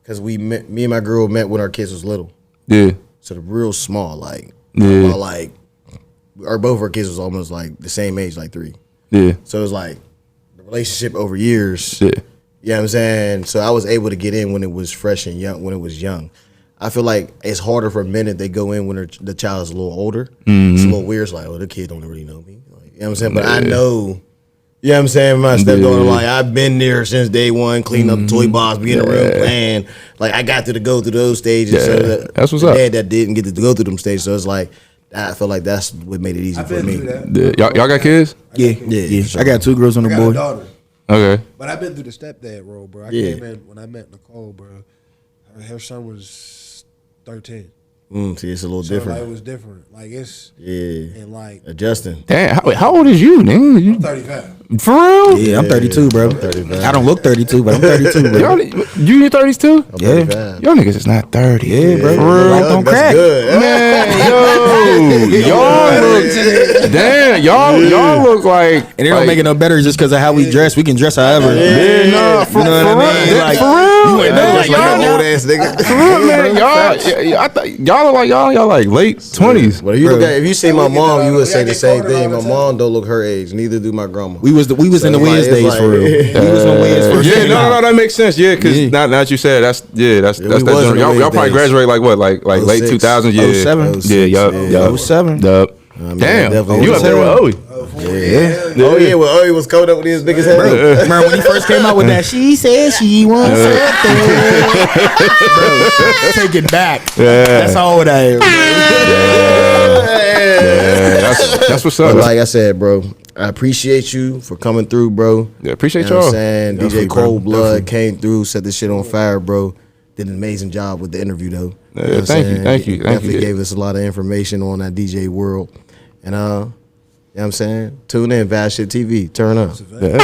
because me and my girl met when our kids was little. Yeah. So the real small, like, Yeah. like, both our kids was almost like the same age, like 3. Yeah. So it was like the relationship over years. Yeah. You know what I'm saying? So I was able to get in when it was fresh and young. When it was young, I feel like it's harder for men if they go in when the child is a little older. It's a little weird. It's like, oh, the kid don't really know me. Like, you know what I'm saying? But I know. You know what I'm saying? My stepdaughter, like, I've been there since day one, cleaning up the toy box, be in the room playing. Like, I got to go through those stages. Yeah. So That's what's up. Dad that didn't get to go through them stages. So it's like, I feel like that's what made it easy for me. Y'all got kids? Yeah. I got 2 girls and a I boy. got a daughter. Okay. But I've been through the stepdad role, bro. I came in when I met Nicole, bro. Her son was 13. See, it's a little So different. like, it was different. Like it's and like adjusting. Damn, how old is you, nigga? I'm 35. For real? Yeah, I'm 32, bro. I don't look 32, but I'm 32, bro. Y'all, you in your 30s too? Yeah. Y'all niggas is not 30. Yeah, bro. For real. Life don't crack. Man, y'all look. Damn, y'all look like. And it don't make it no better just because of how we dress. We can dress however. Yeah, nah, for real. Like, For real. you ain't know Like an old ass nigga. For real, man. Y'all look like y'all like late 20s. But if you look at, if you see my mom, you would say the same thing. My mom don't look her age. Neither do my grandma. We was in the Wiz it's days like- for real. We was on Wiz first. Yeah, came out. no, that makes sense. Yeah, because now that you said that's we that was in the y'all Wiz probably days. graduate like what, like late 06. 2000s. Yeah, 07. Yeah, yup. 07. Yup. man, Damn, definitely you up there with Owie? Yeah. Oh yeah, well Owie was covered up with his biggest head. Remember when he first came out with that? She said she wants something. Bro, take it back. Yeah. That's all that is. Yeah, that's what's up. But like I said, bro, I appreciate you for coming through, bro. Yeah, appreciate You know what y'all. I'm saying? Definitely, DJ bro. Coleblood came through, set this shit on fire, bro. Did an amazing job with the interview, though. Yeah, You know what I'm thank you, saying? thank you. Definitely gave us a lot of information on that DJ world. And, you know what I'm saying? Tune in, Vibeship TV. Turn up. Yeah.